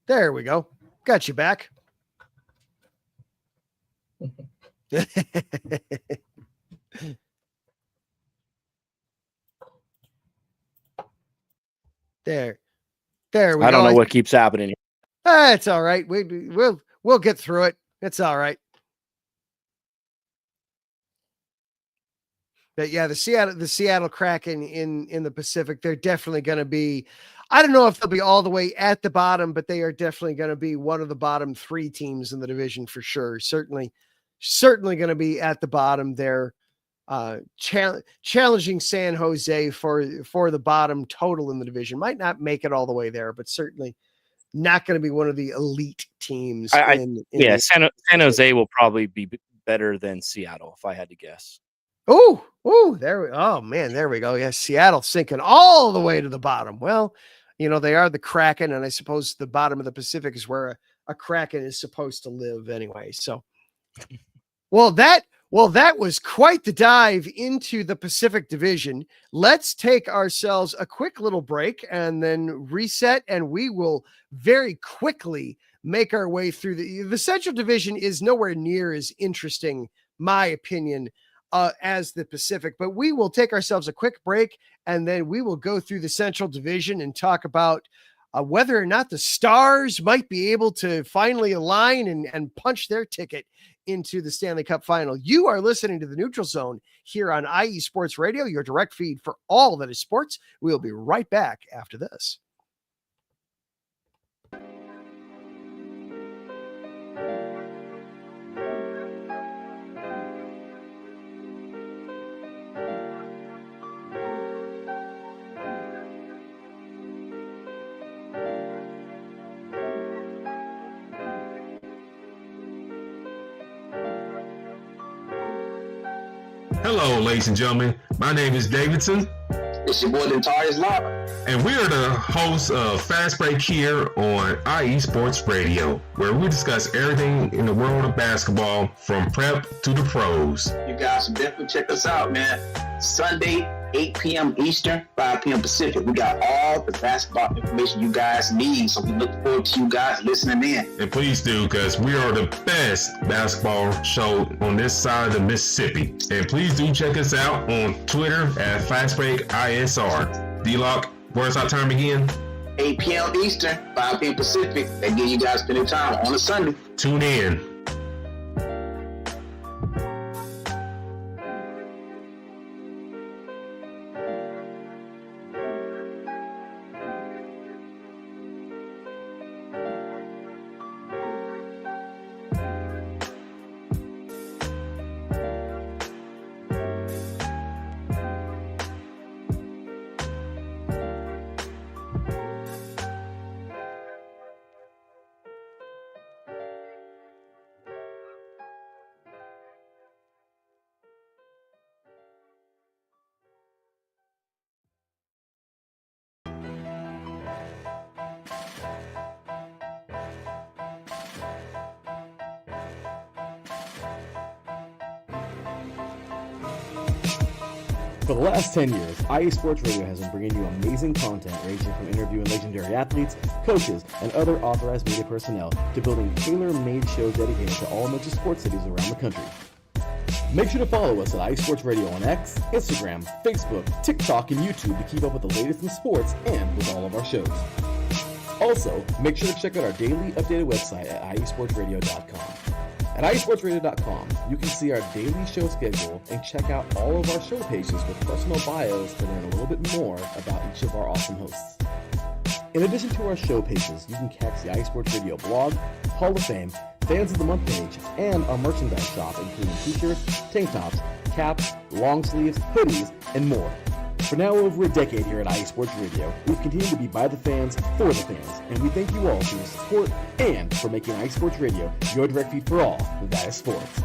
There we go. Got you back. There we go. I don't know what keeps happening. It's all right. We'll get through it. It's all right. But yeah, the Seattle Kraken in the Pacific, they're definitely going to be, I don't know if they'll be all the way at the bottom, but they are definitely going to be one of the bottom 3 teams in the division for sure. Certainly going to be at the bottom there, challenging San Jose for the bottom total in the division. Might not make it all the way there, but certainly not going to be one of the elite teams. San Jose will probably be better than Seattle, if I had to guess. Oh, man, there we go. Yes, Seattle sinking all the way to the bottom. Well, they are the Kraken, and I suppose the bottom of the Pacific is where a Kraken is supposed to live anyway. So, well, that was quite the dive into the Pacific Division. Let's take ourselves a quick little break and then reset, and we will very quickly make our way through the Central Division. Is nowhere near as interesting, my opinion, as the Pacific, but we will take ourselves a quick break and then we will go through the Central Division and talk about whether or not the Stars might be able to finally align and punch their ticket into the Stanley Cup final. You are listening to the Neutral Zone here on IE Sports Radio, your direct feed for all that is sports. We'll be right back after this. Hello, ladies and gentlemen. My name is Davidson. It's your boy, Dentarius Lava. And we are the hosts of Fast Break here on IE Sports Radio, where we discuss everything in the world of basketball from prep to the pros. You guys should definitely check us out, man. Sunday, 8 p.m. Eastern, 5 p.m. Pacific. We got all the basketball information you guys need, so we look forward to you guys listening in. And please do, because we are the best basketball show on this side of the Mississippi. And please do check us out on Twitter at FastBreakISR. D-Lock, where's our time again? 8 p.m. Eastern, 5 p.m. Pacific. That give you guys plenty of time on a Sunday. Tune in. For the last 10 years, IE Sports Radio has been bringing you amazing content ranging from interviewing legendary athletes, coaches, and other authorized media personnel to building tailor-made shows dedicated to all major sports cities around the country. Make sure to follow us at IE Sports Radio on X, Instagram, Facebook, TikTok, and YouTube to keep up with the latest in sports and with all of our shows. Also, make sure to check out our daily updated website at iesportsradio.com. At iesportsradio.com, you can see our daily show schedule and check out all of our show pages with personal bios to learn a little bit more about each of our awesome hosts. In addition to our show pages, you can catch the iSports Radio blog, Hall of Fame, Fans of the Month page, and our merchandise shop, including t-shirts, tank tops, caps, long sleeves, hoodies, and more. For now over a decade here at iSports Radio, we've continued to be by the fans, for the fans, and we thank you all for your support and for making iSports Radio your direct feed for all that is sports.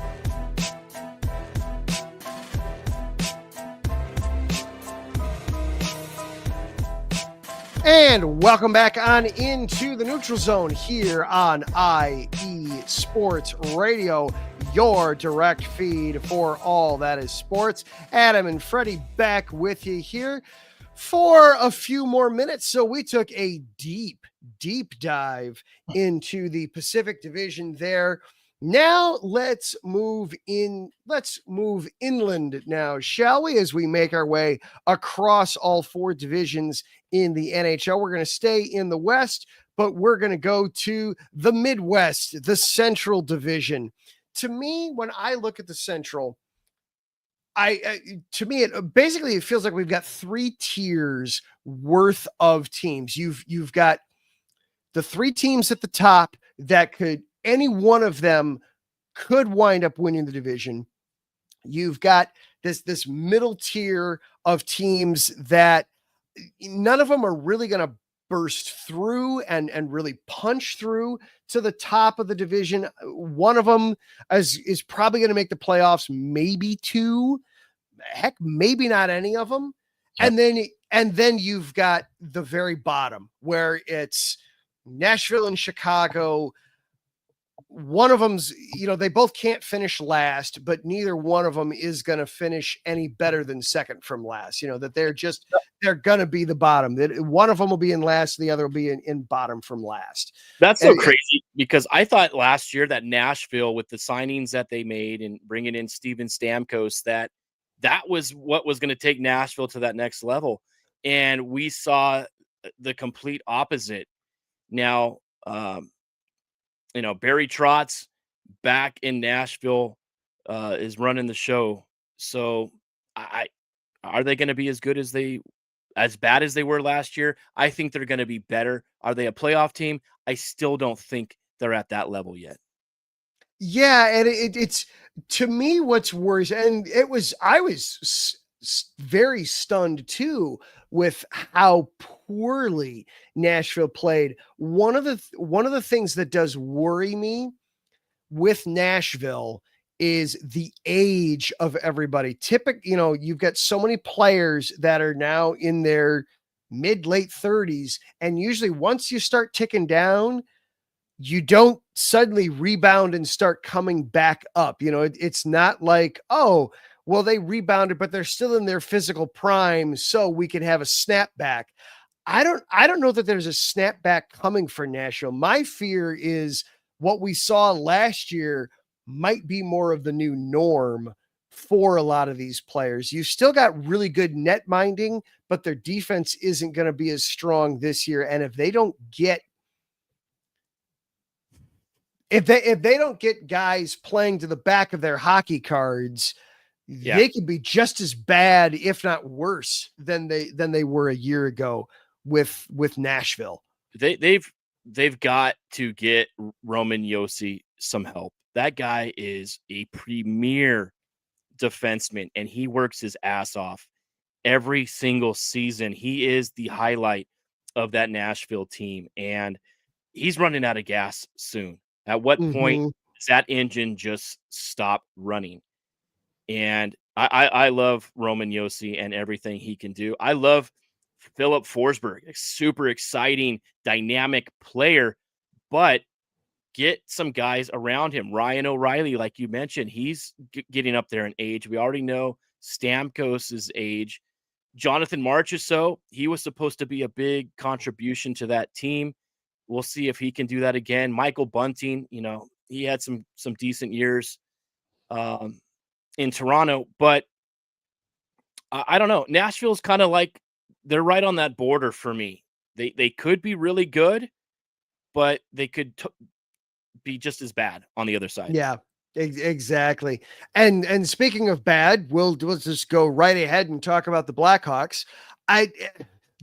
And welcome back on into the Neutral Zone here on IE Sports Radio, your direct feed for all that is sports. Adam and Freddie back with you here for a few more minutes. So we took a deep dive into the Pacific Division there. Now let's move inland now, shall we, as we make our way across all four divisions in the NHL. We're going to stay in the West, but we're going to go to the Midwest, the Central Division. To me, when I look at the Central, it feels like we've got three tiers worth of teams. You've got the three teams at the top that any one of them could wind up winning the division. You've got this middle tier of teams that none of them are really going to burst through and really punch through to the top of the division. One of them is probably going to make the playoffs, maybe two, heck, maybe not any of them. Yep. And then you've got the very bottom where it's Nashville and Chicago. One of them's, they both can't finish last, but neither one of them is going to finish any better than second from last. That they're going to be the bottom. That one of them will be in last, the other will be in bottom from last. That's so crazy because I thought last year that Nashville, with the signings that they made and bringing in Steven Stamkos, that was what was going to take Nashville to that next level. And we saw the complete opposite. Now, Barry Trotz back in Nashville is running the show. So are they going to be as bad as they were last year? I think they're going to be better. Are they a playoff team? I still don't think they're at that level yet. Yeah. And it's to me, what's worse. And I was very stunned too with how poorly Nashville played. One of the things that does worry me with Nashville is the age of everybody. You've got so many players that are now in their mid-late 30s, and usually once you start ticking down, you don't suddenly rebound and start coming back up. It's not like, oh, well, they rebounded, but they're still in their physical prime, so we can have a snapback. I don't know that there's a snapback coming for Nashville. My fear is what we saw last year might be more of the new norm for a lot of these players. You've still got really good net minding, but their defense isn't going to be as strong this year. And if they don't get guys playing to the back of their hockey cards, they could be just as bad, if not worse, than they were a year ago with Nashville. They've got to get Roman Josi some help. That guy is a premier defenseman, and he works his ass off every single season. He is the highlight of that Nashville team, and he's running out of gas soon. At what point does that engine just stop running? And I love Roman Josi and everything he can do. I love Philip Forsberg, a super exciting, dynamic player, but get some guys around him. Ryan O'Reilly, like you mentioned, he's getting up there in age. We already know Stamkos's age. Jonathan Marchessault, he was supposed to be a big contribution to that team. We'll see if he can do that again. Michael Bunting, he had some decent years in Toronto, but I don't know. Nashville's kind of like they're right on that border for me. They could be really good, but they could be just as bad on the other side. Yeah, exactly. And speaking of bad, we'll just go right ahead and talk about the Blackhawks. I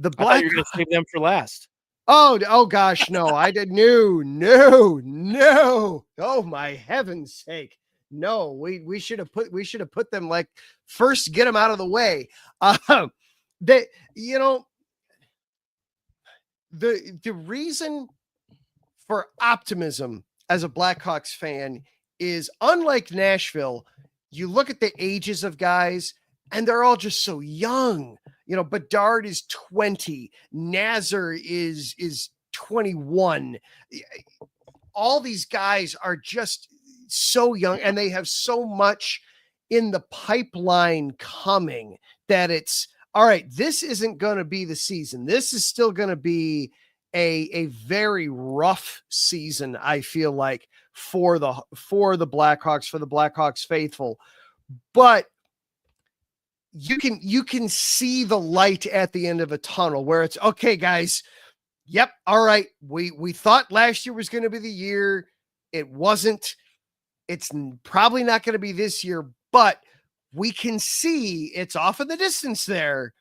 thought you were going to save them for last. Oh gosh, no, I did no. Oh my heaven's sake. No, we should have put them like first, get them out of the way. The reason for optimism as a Blackhawks fan is, unlike Nashville, you look at the ages of guys and they're all just so young. Bedard is 20, Nazar is 21. All these guys are just so young and they have so much in the pipeline coming that it's all right. This isn't going to be the season. This is still going to be a very rough season, I feel like, for the Blackhawks, for the Blackhawks faithful. But you can see the light at the end of a tunnel where it's okay, guys. Yep. All right. We thought last year was going to be the year. It wasn't. It's probably not going to be this year, but we can see it's off in the distance there,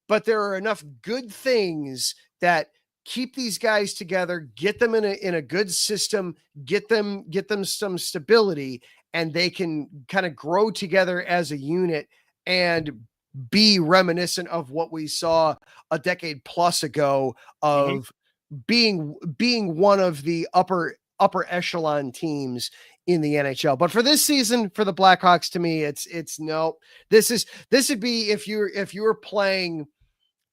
but there are enough good things that keep these guys together, get them in a good system, get them some stability, and they can kind of grow together as a unit and be reminiscent of what we saw a decade plus ago of being one of the upper echelon teams in the NHL. But for this season, for the Blackhawks, to me, it's no. This would be if you were playing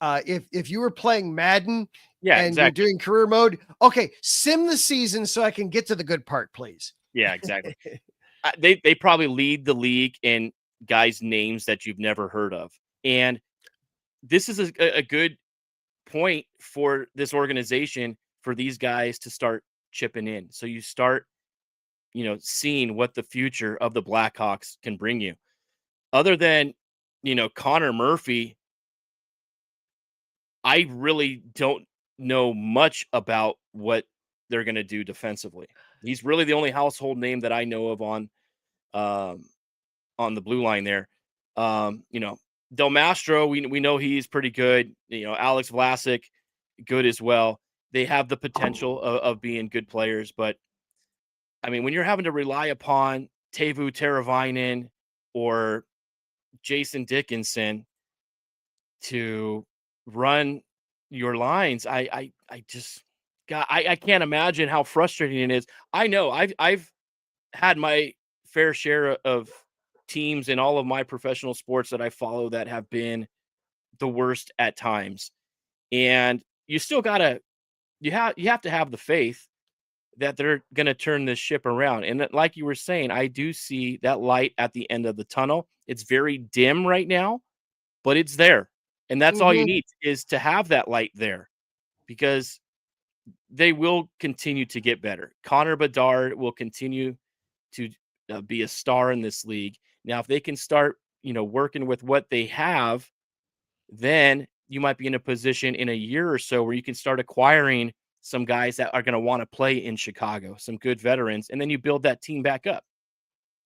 if you were playing Madden, and exactly. You're doing career mode. Okay, sim the season so I can get to the good part, please. Yeah, exactly. They probably lead the league in guys' names that you've never heard of. And this is a good point for this organization, for these guys to start chipping in. So you start, seeing what the future of the Blackhawks can bring you. Other than, Connor Murphy, I really don't know much about what they're going to do defensively. He's really the only household name that I know of on the blue line there. Del Mastro, we know he's pretty good. Alex Vlasic, good as well. They have the potential of being good players, but I mean, when you're having to rely upon Teuvo Teravainen or Jason Dickinson to run your lines, I can't imagine how frustrating it is. I know I've had my fair share of teams in all of my professional sports that I follow that have been the worst at times. And you still you have to have the faith that they're going to turn this ship around. And like you were saying, I do see that light at the end of the tunnel. It's very dim right now, but it's there. And that's all you need, is to have that light there, because they will continue to get better. Connor Bedard will continue to be a star in this league. Now, if they can start, working with what they have, then you might be in a position in a year or so where you can start acquiring some guys that are going to want to play in Chicago, some good veterans, and then you build that team back up.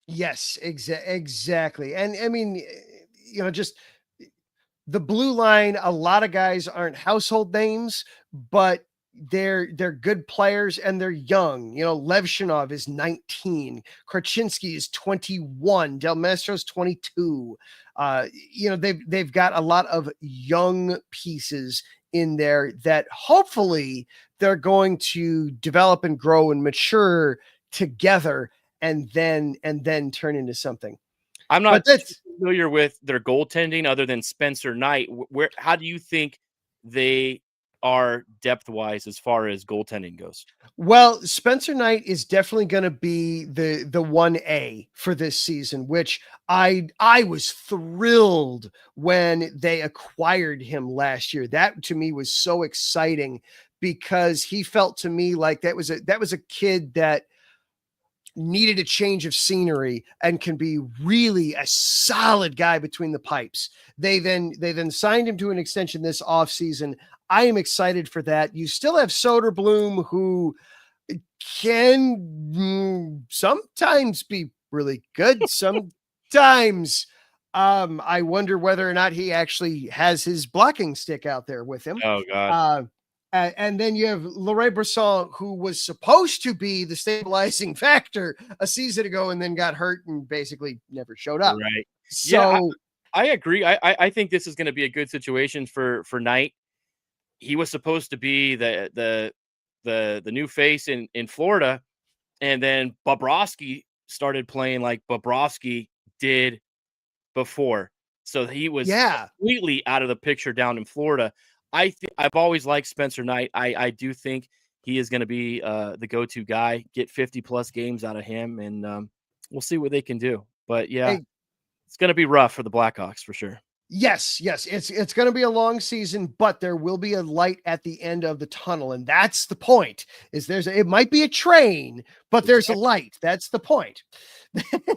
Yes, exactly. And I mean, just the blue line, a lot of guys aren't household names, but they're good players and they're young. Levshinov is 19, Krasinski is 21, Del Mastro's 22. They've got a lot of young pieces in there that hopefully they're going to develop and grow and mature together and then turn into something. I'm not familiar with their goaltending other than Spencer Knight. How do you think they are depth-wise as far as goaltending goes? Well, Spencer Knight is definitely going to be the 1A for this season, which I was thrilled when they acquired him last year. That to me was so exciting because he felt to me like that was a kid that needed a change of scenery and can be really a solid guy between the pipes. They then signed him to an extension this offseason. I am excited for that. You still have Soderblom, who can sometimes be really good. Sometimes I wonder whether or not he actually has his blocking stick out there with him. Oh God. And then you have Leray Brisson, who was supposed to be the stabilizing factor a season ago and then got hurt and basically never showed up. Right. Yeah, So I agree. I think this is going to be a good situation for Knight. He was supposed to be the new face in Florida, and then Bobrovsky started playing like Bobrovsky did before. So he was completely out of the picture down in Florida. I've always liked Spencer Knight. I do think he is going to be the go-to guy. Get 50+ games out of him, and we'll see what they can do. But yeah, it's going to be rough for the Blackhawks for sure. Yes, it's going to be a long season, but there will be a light at the end of the tunnel, and that's the point. It might be a train, but there's a light. That's the point.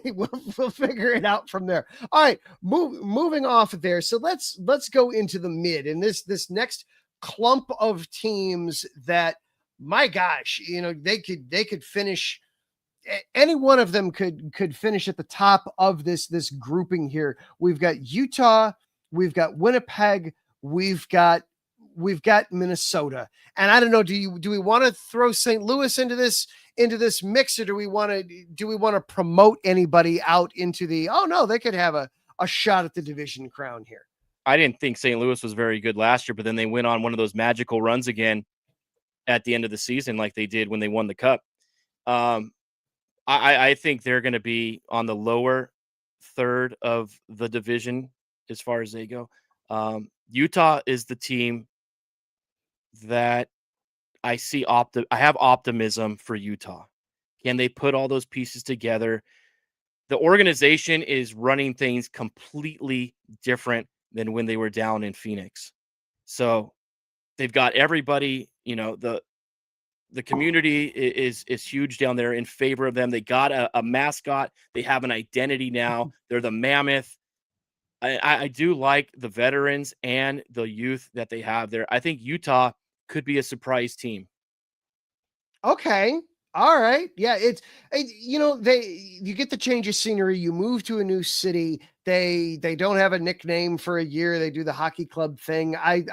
we'll figure it out from there. All right, moving off of there. So let's go into the mid and this next clump of teams that, my gosh, they could finish. Any one of them could finish at the top of this grouping here. We've got Utah, we've got Winnipeg, we've got Minnesota. And I don't know, do we want to throw St. Louis into this mix, or do we want to promote anybody out into the, oh no, they could have a shot at the division crown here? I didn't think St. Louis was very good last year, but then they went on one of those magical runs again at the end of the season like they did when they won the cup. I think they're going to be on the lower third of the division as far as they go. Utah is the team that I see. I have optimism for Utah. Can they put all those pieces together? The organization is running things completely different than when they were down in Phoenix. So they've got everybody, the community is huge down there in favor of them. They got a mascot. They have an identity now. They're the Mammoth. I do like the veterans and the youth that they have there. I think Utah could be a surprise team. Okay. All right. Yeah. You get the change of scenery. You move to a new city. They don't have a nickname for a year. They do the hockey club thing. I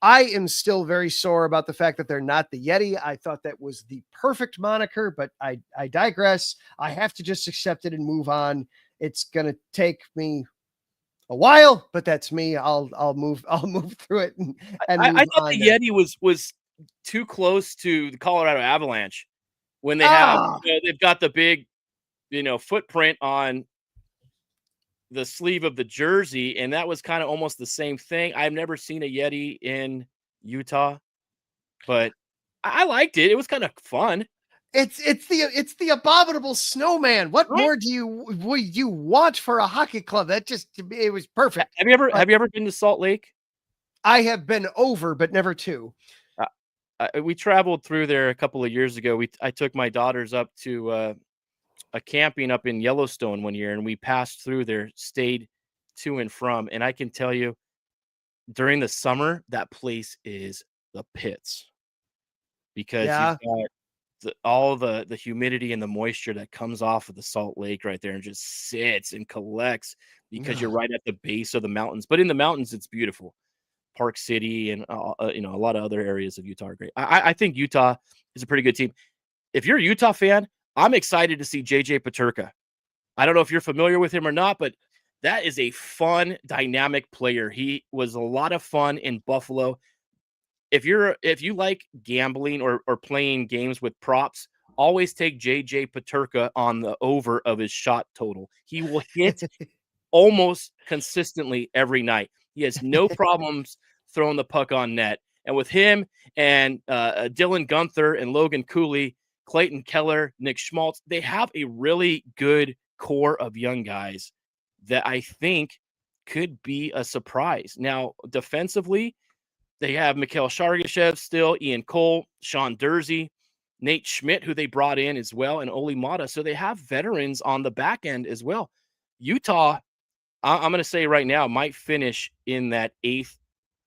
am still very sore about the fact that they're not the Yeti. I thought that was the perfect moniker, but I digress. I have to just accept it and move on. It's going to take me a while, but that's me. I'll move through it. I thought the Yeti was too close to the Colorado Avalanche when they have, they've got the big, footprint on the sleeve of the jersey, and that was kind of almost the same thing. I've never seen a Yeti in Utah, but I liked it. It was kind of fun. It's the abominable snowman. What more do you want for a hockey club? It was perfect. Have you ever been to Salt Lake? I have been over, but never to. We traveled through there a couple of years ago. I took my daughters up to a camping up in Yellowstone one year, and we passed through there, stayed to and from. And I can tell you, during the summer, that place is the pits because you've got all the humidity and the moisture that comes off of the Salt Lake right there and just sits and collects because you're right at the base of the mountains. But in the mountains, it's beautiful. Park City and a lot of other areas of Utah are great. I think Utah is a pretty good team. If you're a Utah fan, I'm excited to see JJ Peterka. I don't know if you're familiar with him or not, but that is a fun, dynamic player. He was a lot of fun in Buffalo. If you like gambling or playing games with props, always take JJ Peterka on the over of his shot total. He will hit almost consistently every night. He has no problems throwing the puck on net. And with him and Dylan Gunther and Logan Cooley, Clayton Keller, Nick Schmaltz, they have a really good core of young guys that I think could be a surprise. Now, defensively, they have Mikhail Shargashev still, Ian Cole, Sean Dursey, Nate Schmidt, who they brought in as well, and Oli Mata. So they have veterans on the back end as well. Utah, I'm going to say right now, might finish in that 8th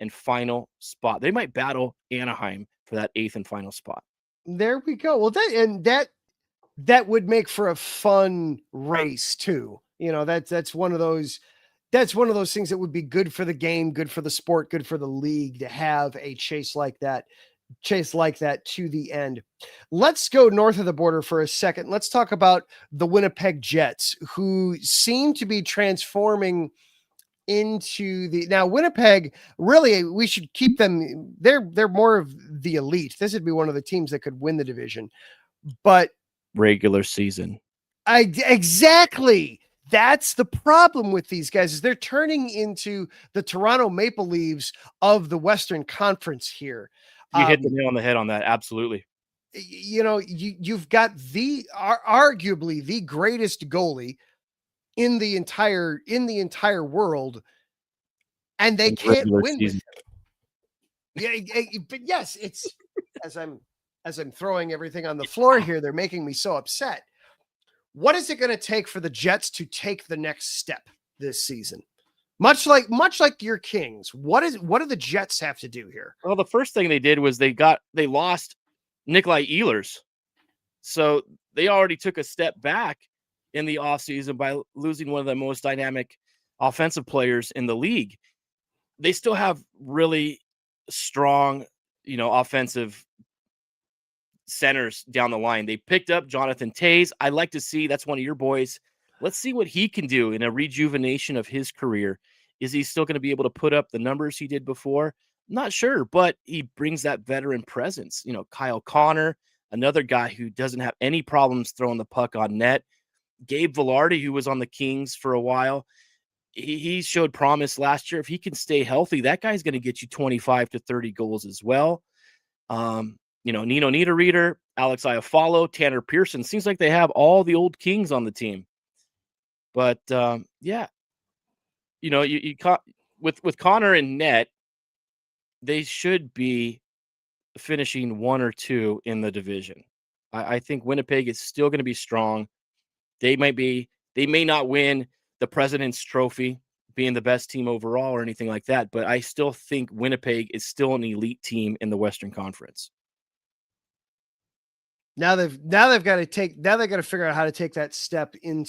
and final spot. They might battle Anaheim for that 8th and final spot. There we go. Well, that would make for a fun race too. That's one of those things that would be good for the game, good for the sport, good for the league to have a chase like that to the end. Let's go north of the border for a second. Let's talk about the Winnipeg Jets, who seem to be transforming into now Winnipeg. Really, we should keep them. They're more of the elite. This would be one of the teams that could win the division, but regular season. Exactly. That's the problem with these guys, is they're turning into the Toronto Maple Leafs of the Western Conference here. You hit the nail on the head on that. Absolutely. You've got arguably the greatest goalie in the entire world, and they can't win with him. Yeah, but yes, it's as I'm throwing everything on the floor here, they're making me so upset. What is it going to take for the Jets to take the next step this season? Much like your Kings, what do the Jets have to do here? Well, the first thing they did was they lost Nikolai Ehlers. So they already took a step back in the offseason by losing one of the most dynamic offensive players in the league. They still have really strong, offensive centers down the line. They picked up Jonathan Toews. I like to see, that's one of your boys. Let's see what he can do in a rejuvenation of his career. Is he still going to be able to put up the numbers he did before? Not sure, but he brings that veteran presence. Kyle Connor, another guy who doesn't have any problems throwing the puck on net. Gabe Velarde, who was on the Kings for a while, he showed promise last year. If he can stay healthy, that guy's going to get you 25 to 30 goals as well. Nino Niederreiter, Alex Iafallo, Tanner Pearson. Seems like they have all the old Kings on the team. But with Connor and net, they should be finishing 1 or 2 in the division. I think Winnipeg is still going to be strong. They may not win the President's Trophy, being the best team overall or anything like that, but I still think Winnipeg is still an elite team in the Western Conference. Now they've got to figure out how to take that step in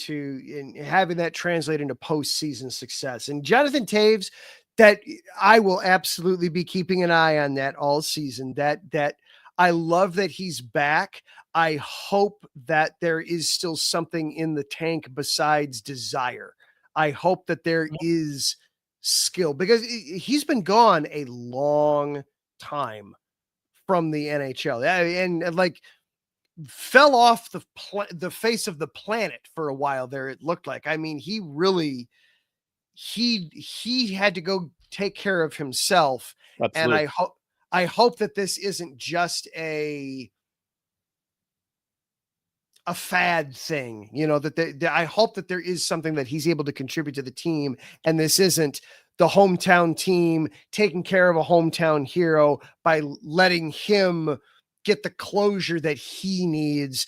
having that translate into postseason success. And Jonathan Toews, that I will absolutely be keeping an eye on that all season. That I love that he's back. I hope that there is still something in the tank besides desire. I hope that there is skill, because he's been gone a long time from the NHL, and like fell off the face of the planet for a while there. It looked like, I mean, he really, he had to go take care of himself. Absolutely. And I hope that this isn't just a fad thing, that I hope that there is something that he's able to contribute to the team. And this isn't the hometown team taking care of a hometown hero by letting him get the closure that he needs,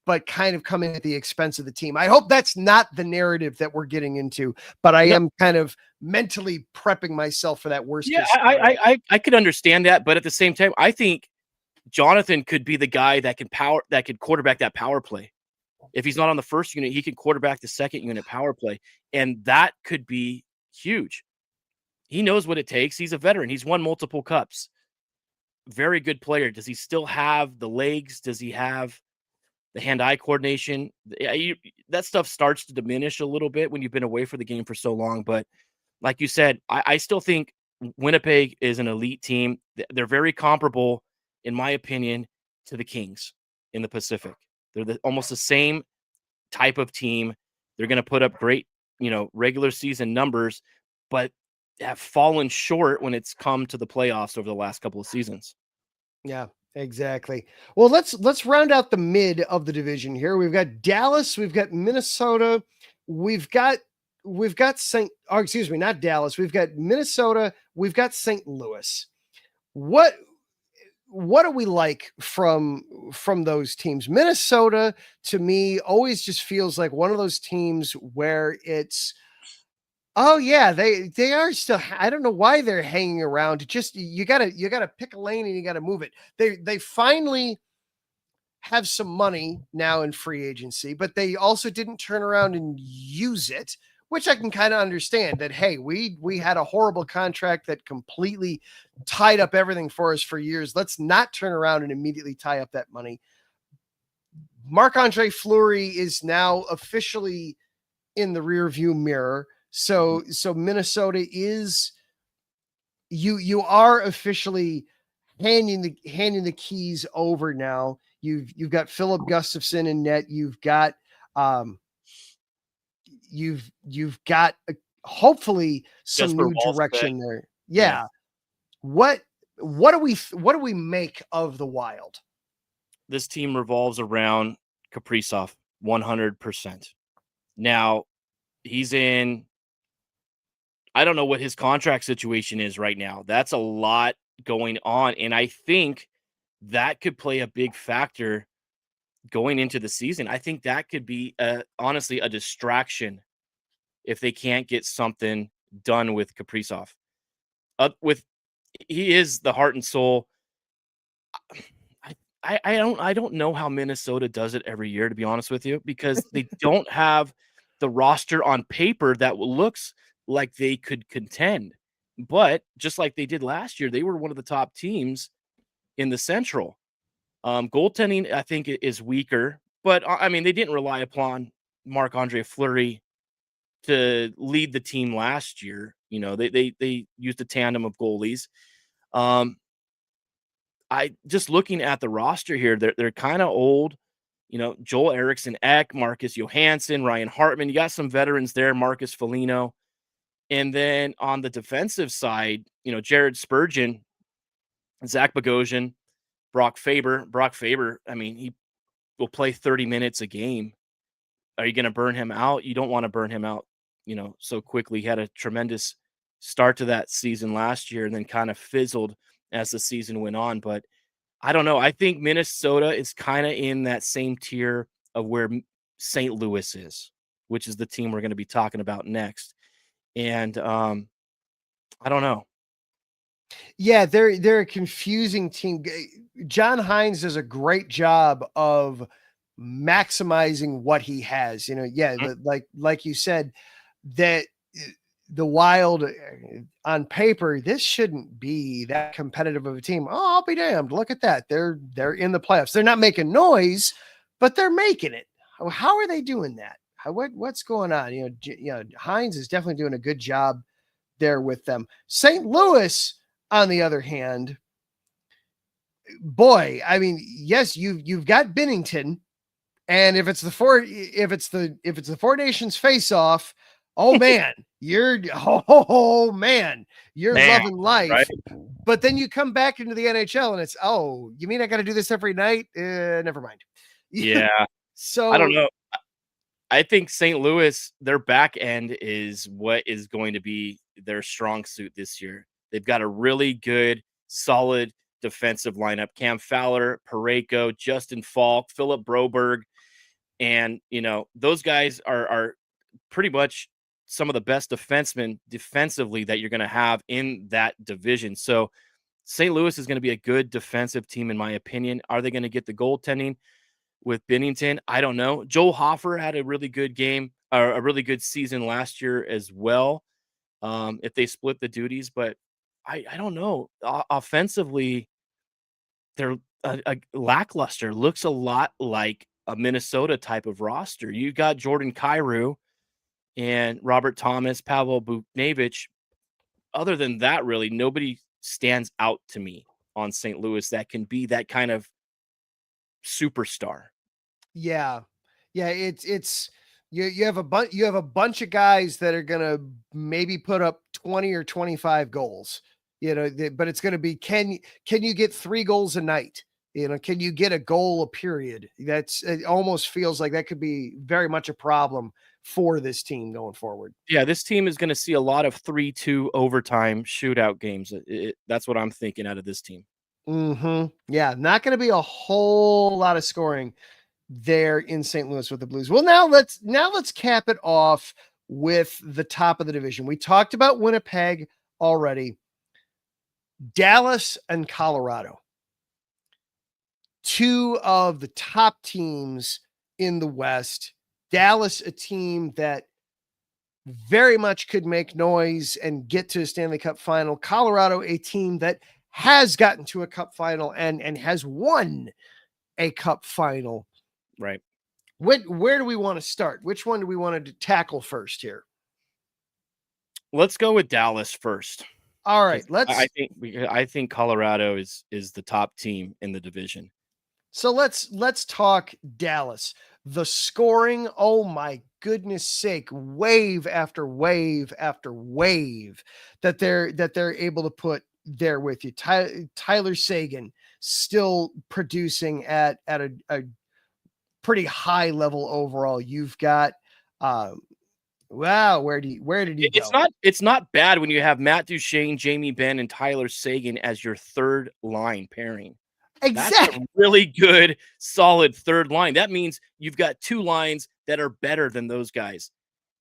but kind of coming at the expense of the team. I hope that's not the narrative that we're getting into, but I am kind of mentally prepping myself for that worst case. I could understand that, but at the same time, I think Jonathan could be the guy that could quarterback that power play. If he's not on the first unit, he can quarterback the second unit power play, and that could be huge. He knows what it takes. He's a veteran. He's won multiple cups. Very good player. Does he still have the legs? Does he have the hand-eye coordination? That stuff starts to diminish a little bit when you've been away from the game for so long. But like you said, I still think Winnipeg is an elite team. They're very comparable, in my opinion, to the Kings in the Pacific. They're almost the same type of team. They're going to put up great, regular season numbers, but have fallen short when it's come to the playoffs over the last couple of seasons. Yeah, exactly. Well, let's round out the mid of the division here. We've got Dallas, we've got Minnesota, we've got not Dallas. We've got Minnesota, we've got St. Louis. What do we like from those teams? Minnesota to me always just feels like one of those teams where it's, oh yeah, they are still. I don't know why they're hanging around. Just you gotta pick a lane and you gotta move it. They finally have some money now in free agency, but they also didn't turn around and use it, which I can kind of understand. That hey, we had a horrible contract that completely tied up everything for us for years. Let's not turn around and immediately tie up that money. Marc-Andre Fleury is now officially in the rear view mirror. So Minnesota is, you are officially handing the keys over now. You've got Philip Gustafson in net. You've got hopefully some Jesper new direction Wallstedt. there. Yeah. What do we make of the Wild? This team revolves around Kaprizov 100%. Now, he's in, I don't know what his contract situation is right now. That's a lot going on. And I think that could play a big factor going into the season. I think that could be honestly a distraction if they can't get something done with Kaprizov. He is the heart and soul. I don't know how Minnesota does it every year, to be honest with you, because they don't have the roster on paper that looks like they could contend. But just like they did last year, they were one of the top teams in the Central. Goaltending, I think, is weaker, but I mean, they didn't rely upon Marc-Andre Fleury to lead the team last year. You know, they used a tandem of goalies. I just looking at the roster here, they're kind of old. You know, Joel Eriksson Ek, Marcus Johansson, Ryan Hartman. You got some veterans there, Marcus Foligno. And then on the defensive side, you know, Jared Spurgeon, Zach Bogosian, Brock Faber. Brock Faber, I mean, he will play 30 minutes a game. Are you going to burn him out? You don't want to burn him out, you know, so quickly. He had a tremendous start to that season last year and then kind of fizzled as the season went on. But I don't know. I think Minnesota is kind of in that same tier of where St. Louis is, which is the team we're going to be talking about next. And I don't know. Yeah, they're a confusing team. John Hines does a great job of maximizing what he has. You know, yeah, like you said, that the Wild on paper, this shouldn't be that competitive of a team. Oh, I'll be damned. Look at that. They're in the playoffs. They're not making noise, but they're making it. How are they doing that? What's going on? You know, Hines is definitely doing a good job there with them. St. Louis, on the other hand, boy, I mean, yes, you've got Binnington, and if it's the Four Nations face off, oh man, you're loving life. Right? But then you come back into the NHL and it's, oh, you mean I got to do this every night? Never mind. Yeah. So I don't know. I think St. Louis, their back end is what is going to be their strong suit this year. They've got a really good, solid defensive lineup. Cam Fowler, Parayko, Justin Falk, Philip Broberg. And, you know, those guys are pretty much some of the best defensemen defensively that you're going to have in that division. So St. Louis is going to be a good defensive team, in my opinion. Are they going to get the goaltending with Binnington? I don't know. Joel Hofer had a really good game, or a really good season last year as well, if they split the duties. But I don't know. Offensively, they're a lackluster. Looks a lot like a Minnesota type of roster. You got Jordan Kyrou and Robert Thomas, Pavel Buchnevich. Other than that, really, nobody stands out to me on St. Louis that can be that kind of superstar. Yeah. It's You have a bunch of guys that are going to maybe put up 20 or 25 goals. But it's going to be can you get 3 goals a night? Can you get a goal a period? It almost feels like that could be very much a problem for this team going forward. Yeah, this team is going to see a lot of 3-2 overtime shootout games. That's what I'm thinking out of this team. Yeah, not going to be a whole lot of scoring there in St. Louis with the Blues. Well, now let's cap it off with the top of the division. We talked about Winnipeg already. Dallas and Colorado. 2 of the top teams in the West. Dallas, a team that very much could make noise and get to a Stanley Cup final. Colorado, a team that has gotten to a cup final and has won a cup final. Right. Where do we want to start? Which one do we want to tackle first here? Let's go with Dallas first. All right. I think Colorado is the top team in the division. So let's talk Dallas. The scoring, oh my goodness sake, wave after wave after wave that they're able to put there with you. Tyler Seguin still producing at a pretty high level overall. You've got wow, where did he go? It's not bad when you have Matt Duchene, Jamie Benn, and Tyler Seguin as your third line pairing. Exactly. That's a really good, solid third line. That means you've got 2 lines that are better than those guys.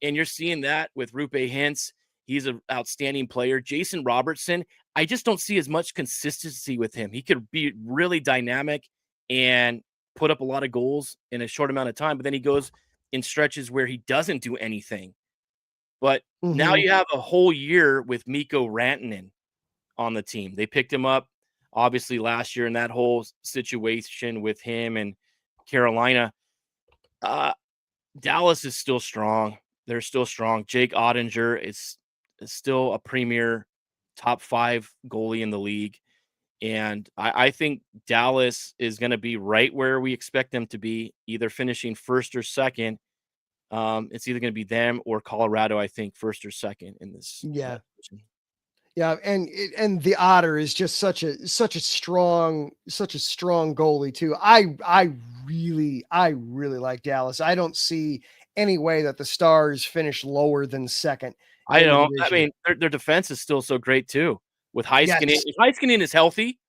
And you're seeing that with Rupe Hintz. He's an outstanding player. Jason Robertson, I just don't see as much consistency with him. He could be really dynamic and put up a lot of goals in a short amount of time, but then he goes in stretches where he doesn't do anything. But now you have a whole year with Mikko Rantanen on the team. They picked him up obviously last year in that whole situation with him and Carolina. Dallas is still strong. They're still strong. Jake Ottinger is still a premier top 5 goalie in the league. And I think Dallas is going to be right where we expect them to be, either finishing first or second. It's either going to be them or Colorado, I think, first or second in this. Yeah. Yeah, and the Otter is just such a strong goalie too. I really like Dallas. I don't see any way that the Stars finish lower than second. I don't. I mean, their defense is still so great too. With Heiskanen, if Heiskanen is healthy,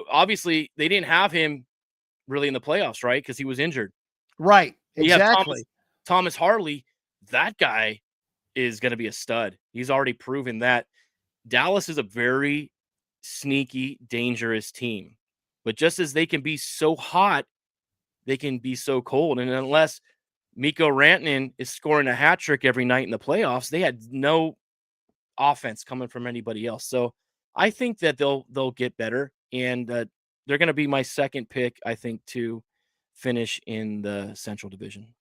obviously they didn't have him really in the playoffs, right? Because he was injured. Right. Exactly. Thomas Harley, that guy is going to be a stud. He's already proven that. Dallas is a very sneaky, dangerous team. But just as they can be so hot, they can be so cold. And unless Mikko Rantanen is scoring a hat trick every night in the playoffs, they had no offense coming from anybody else. So I think that they'll get better, and they're going to be my second pick, I think, to finish in the Central Division.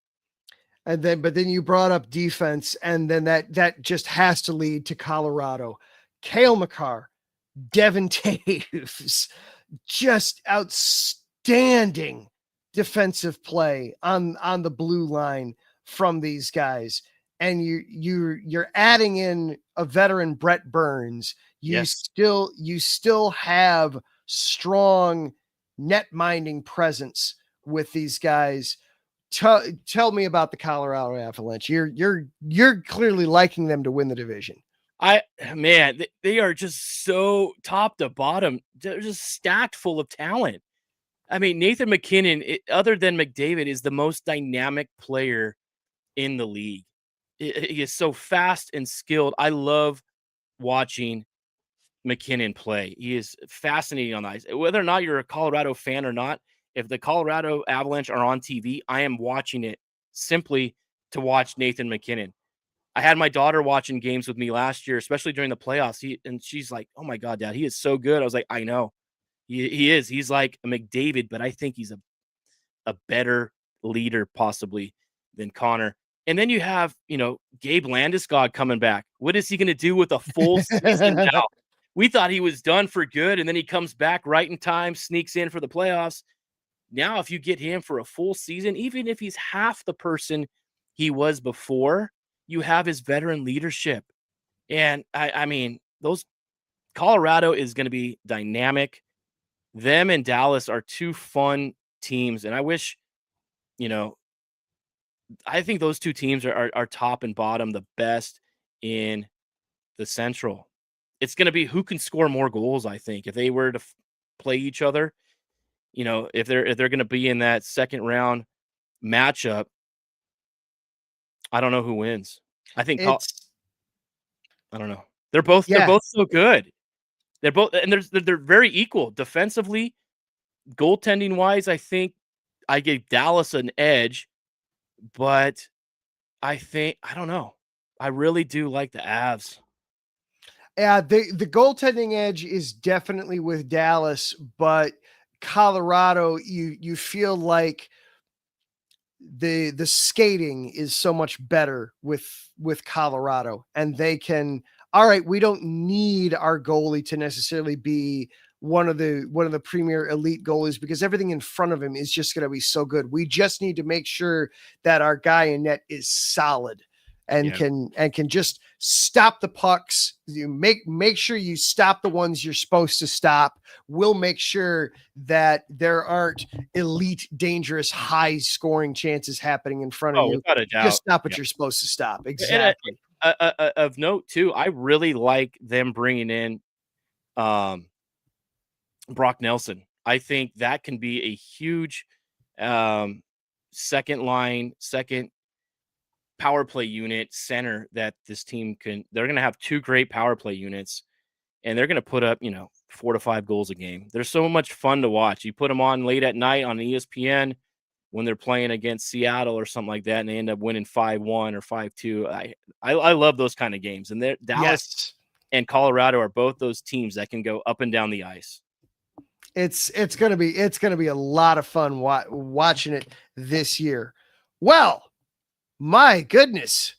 But then you brought up defense, and then that just has to lead to Colorado. Cale Makar, Devin Taves, just outstanding defensive play on the blue line from these guys. And you're adding in a veteran, Brett Burns. You still have strong net minding presence with these guys. Tell me about the Colorado Avalanche. You're clearly liking them to win the division. They are just so top to bottom. They're just stacked full of talent. I mean, Nathan McKinnon, other than McDavid, is the most dynamic player in the league. He is so fast and skilled. I love watching McKinnon play. He is fascinating on the ice. Whether or not you're a Colorado fan or not, if the Colorado Avalanche are on TV, I am watching it simply to watch Nathan McKinnon. I had my daughter watching games with me last year, especially during the playoffs. And she's like, "Oh my God, Dad, he is so good." I was like, "I know. He is. He's like a McDavid, but I think he's a better leader possibly than Connor." And then you have, Gabe Landeskog coming back. What is he going to do with a full season now? We thought he was done for good, and then he comes back right in time, sneaks in for the playoffs. Now, if you get him for a full season, even if he's half the person he was before. You have his veteran leadership. And I mean, those Colorado is going to be dynamic. Them and Dallas are two fun teams. And I wish, I think those two teams are top and bottom, the best in the Central. It's going to be who can score more goals, I think. If they were to play each other, if they're going to be in that second round matchup, I don't know who wins. I think I don't know. They're both so good. They're both, and they're very equal defensively, goaltending wise. I think I gave Dallas an edge, but I don't know. I really do like the Avs. Yeah, the goaltending edge is definitely with Dallas, but Colorado, you feel like the skating is so much better with Colorado, and they can, all right, we don't need our goalie to necessarily be one of the premier elite goalies because everything in front of him is just going to be so good. We just need to make sure that our guy in net is solid and can just stop the pucks. You make sure you stop the ones you're supposed to stop. We'll make sure that there aren't elite, dangerous, high scoring chances happening in front of you. Without a doubt. Just stop what you're supposed to stop. Exactly. Of note too, I really like them bringing in Brock Nelson. I think that can be a huge second power play unit center that this team they're going to have two great power play units, and they're going to put up, 4 to 5 goals a game. They're so much fun to watch. You put them on late at night on ESPN when they're playing against Seattle or something like that, and they end up winning 5-1 or 5-2. I love those kind of games. And Dallas and Colorado are both those teams that can go up and down the ice. It's going to be a lot of fun watching it this year. Well, my goodness,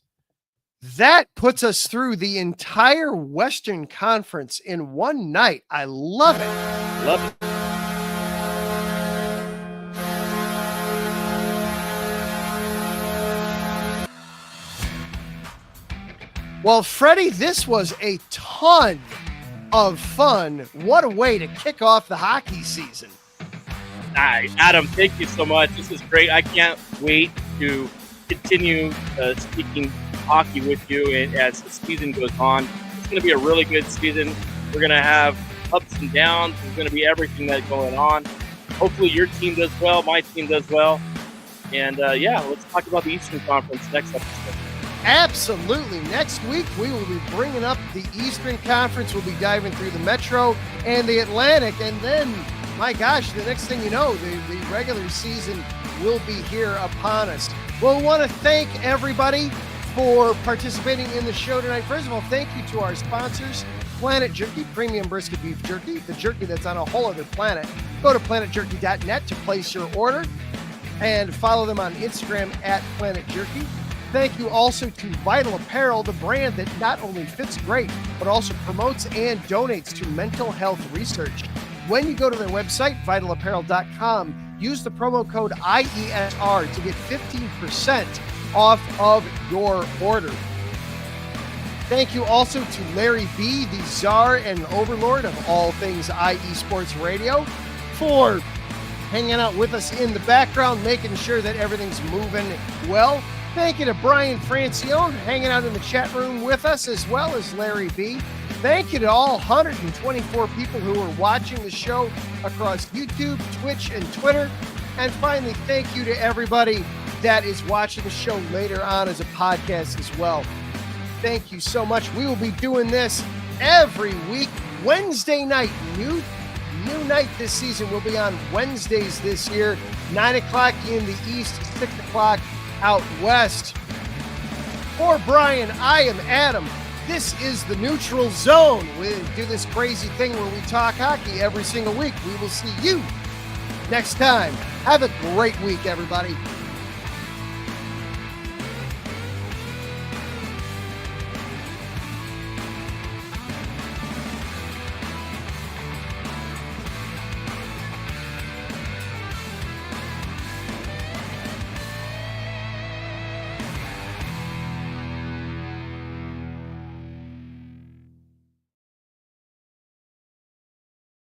that puts us through the entire Western Conference in one night. I love it. Love it. Well, Freddie, this was a ton of fun. What a way to kick off the hockey season. Nice. Adam, thank you so much. This is great. I can't wait to continue speaking hockey with you as the season goes on. It's going to be a really good season. We're going to have ups and downs. There's going to be everything that's going on. Hopefully your team does well, my team does well. And let's talk about the Eastern Conference next episode. Absolutely. Next week, we will be bringing up the Eastern Conference. We'll be diving through the Metro and the Atlantic. And then, my gosh, the next thing you know, the regular season will be here upon us. Well, we want to thank everybody for participating in the show tonight. First of all, thank you to our sponsors, Planet Jerky, premium brisket beef jerky, the jerky that's on a whole other planet. Go to planetjerky.net to place your order and follow them on Instagram at Planet Jerky. Thank you also to Vital Apparel, the brand that not only fits great, but also promotes and donates to mental health research. When you go to their website, vitalapparel.com, use the promo code IESR to get 15% off of your order. Thank you also to Larry B., the czar and overlord of all things IE Sports Radio, for hanging out with us in the background, making sure that everything's moving well. Thank you to Brian Francione hanging out in the chat room with us, as well as Larry B. Thank you to all 124 people who are watching the show across YouTube, Twitch, and Twitter. And finally, thank you to everybody that is watching the show later on as a podcast as well. Thank you so much. We will be doing this every week, Wednesday night. New night this season. We'll be on Wednesdays this year, 9 o'clock in the East, 6 o'clock out West. For Brian, I am Adam. This is the Neutral Zone. We do this crazy thing where we talk hockey every single week. We will see you next time. Have a great week, everybody.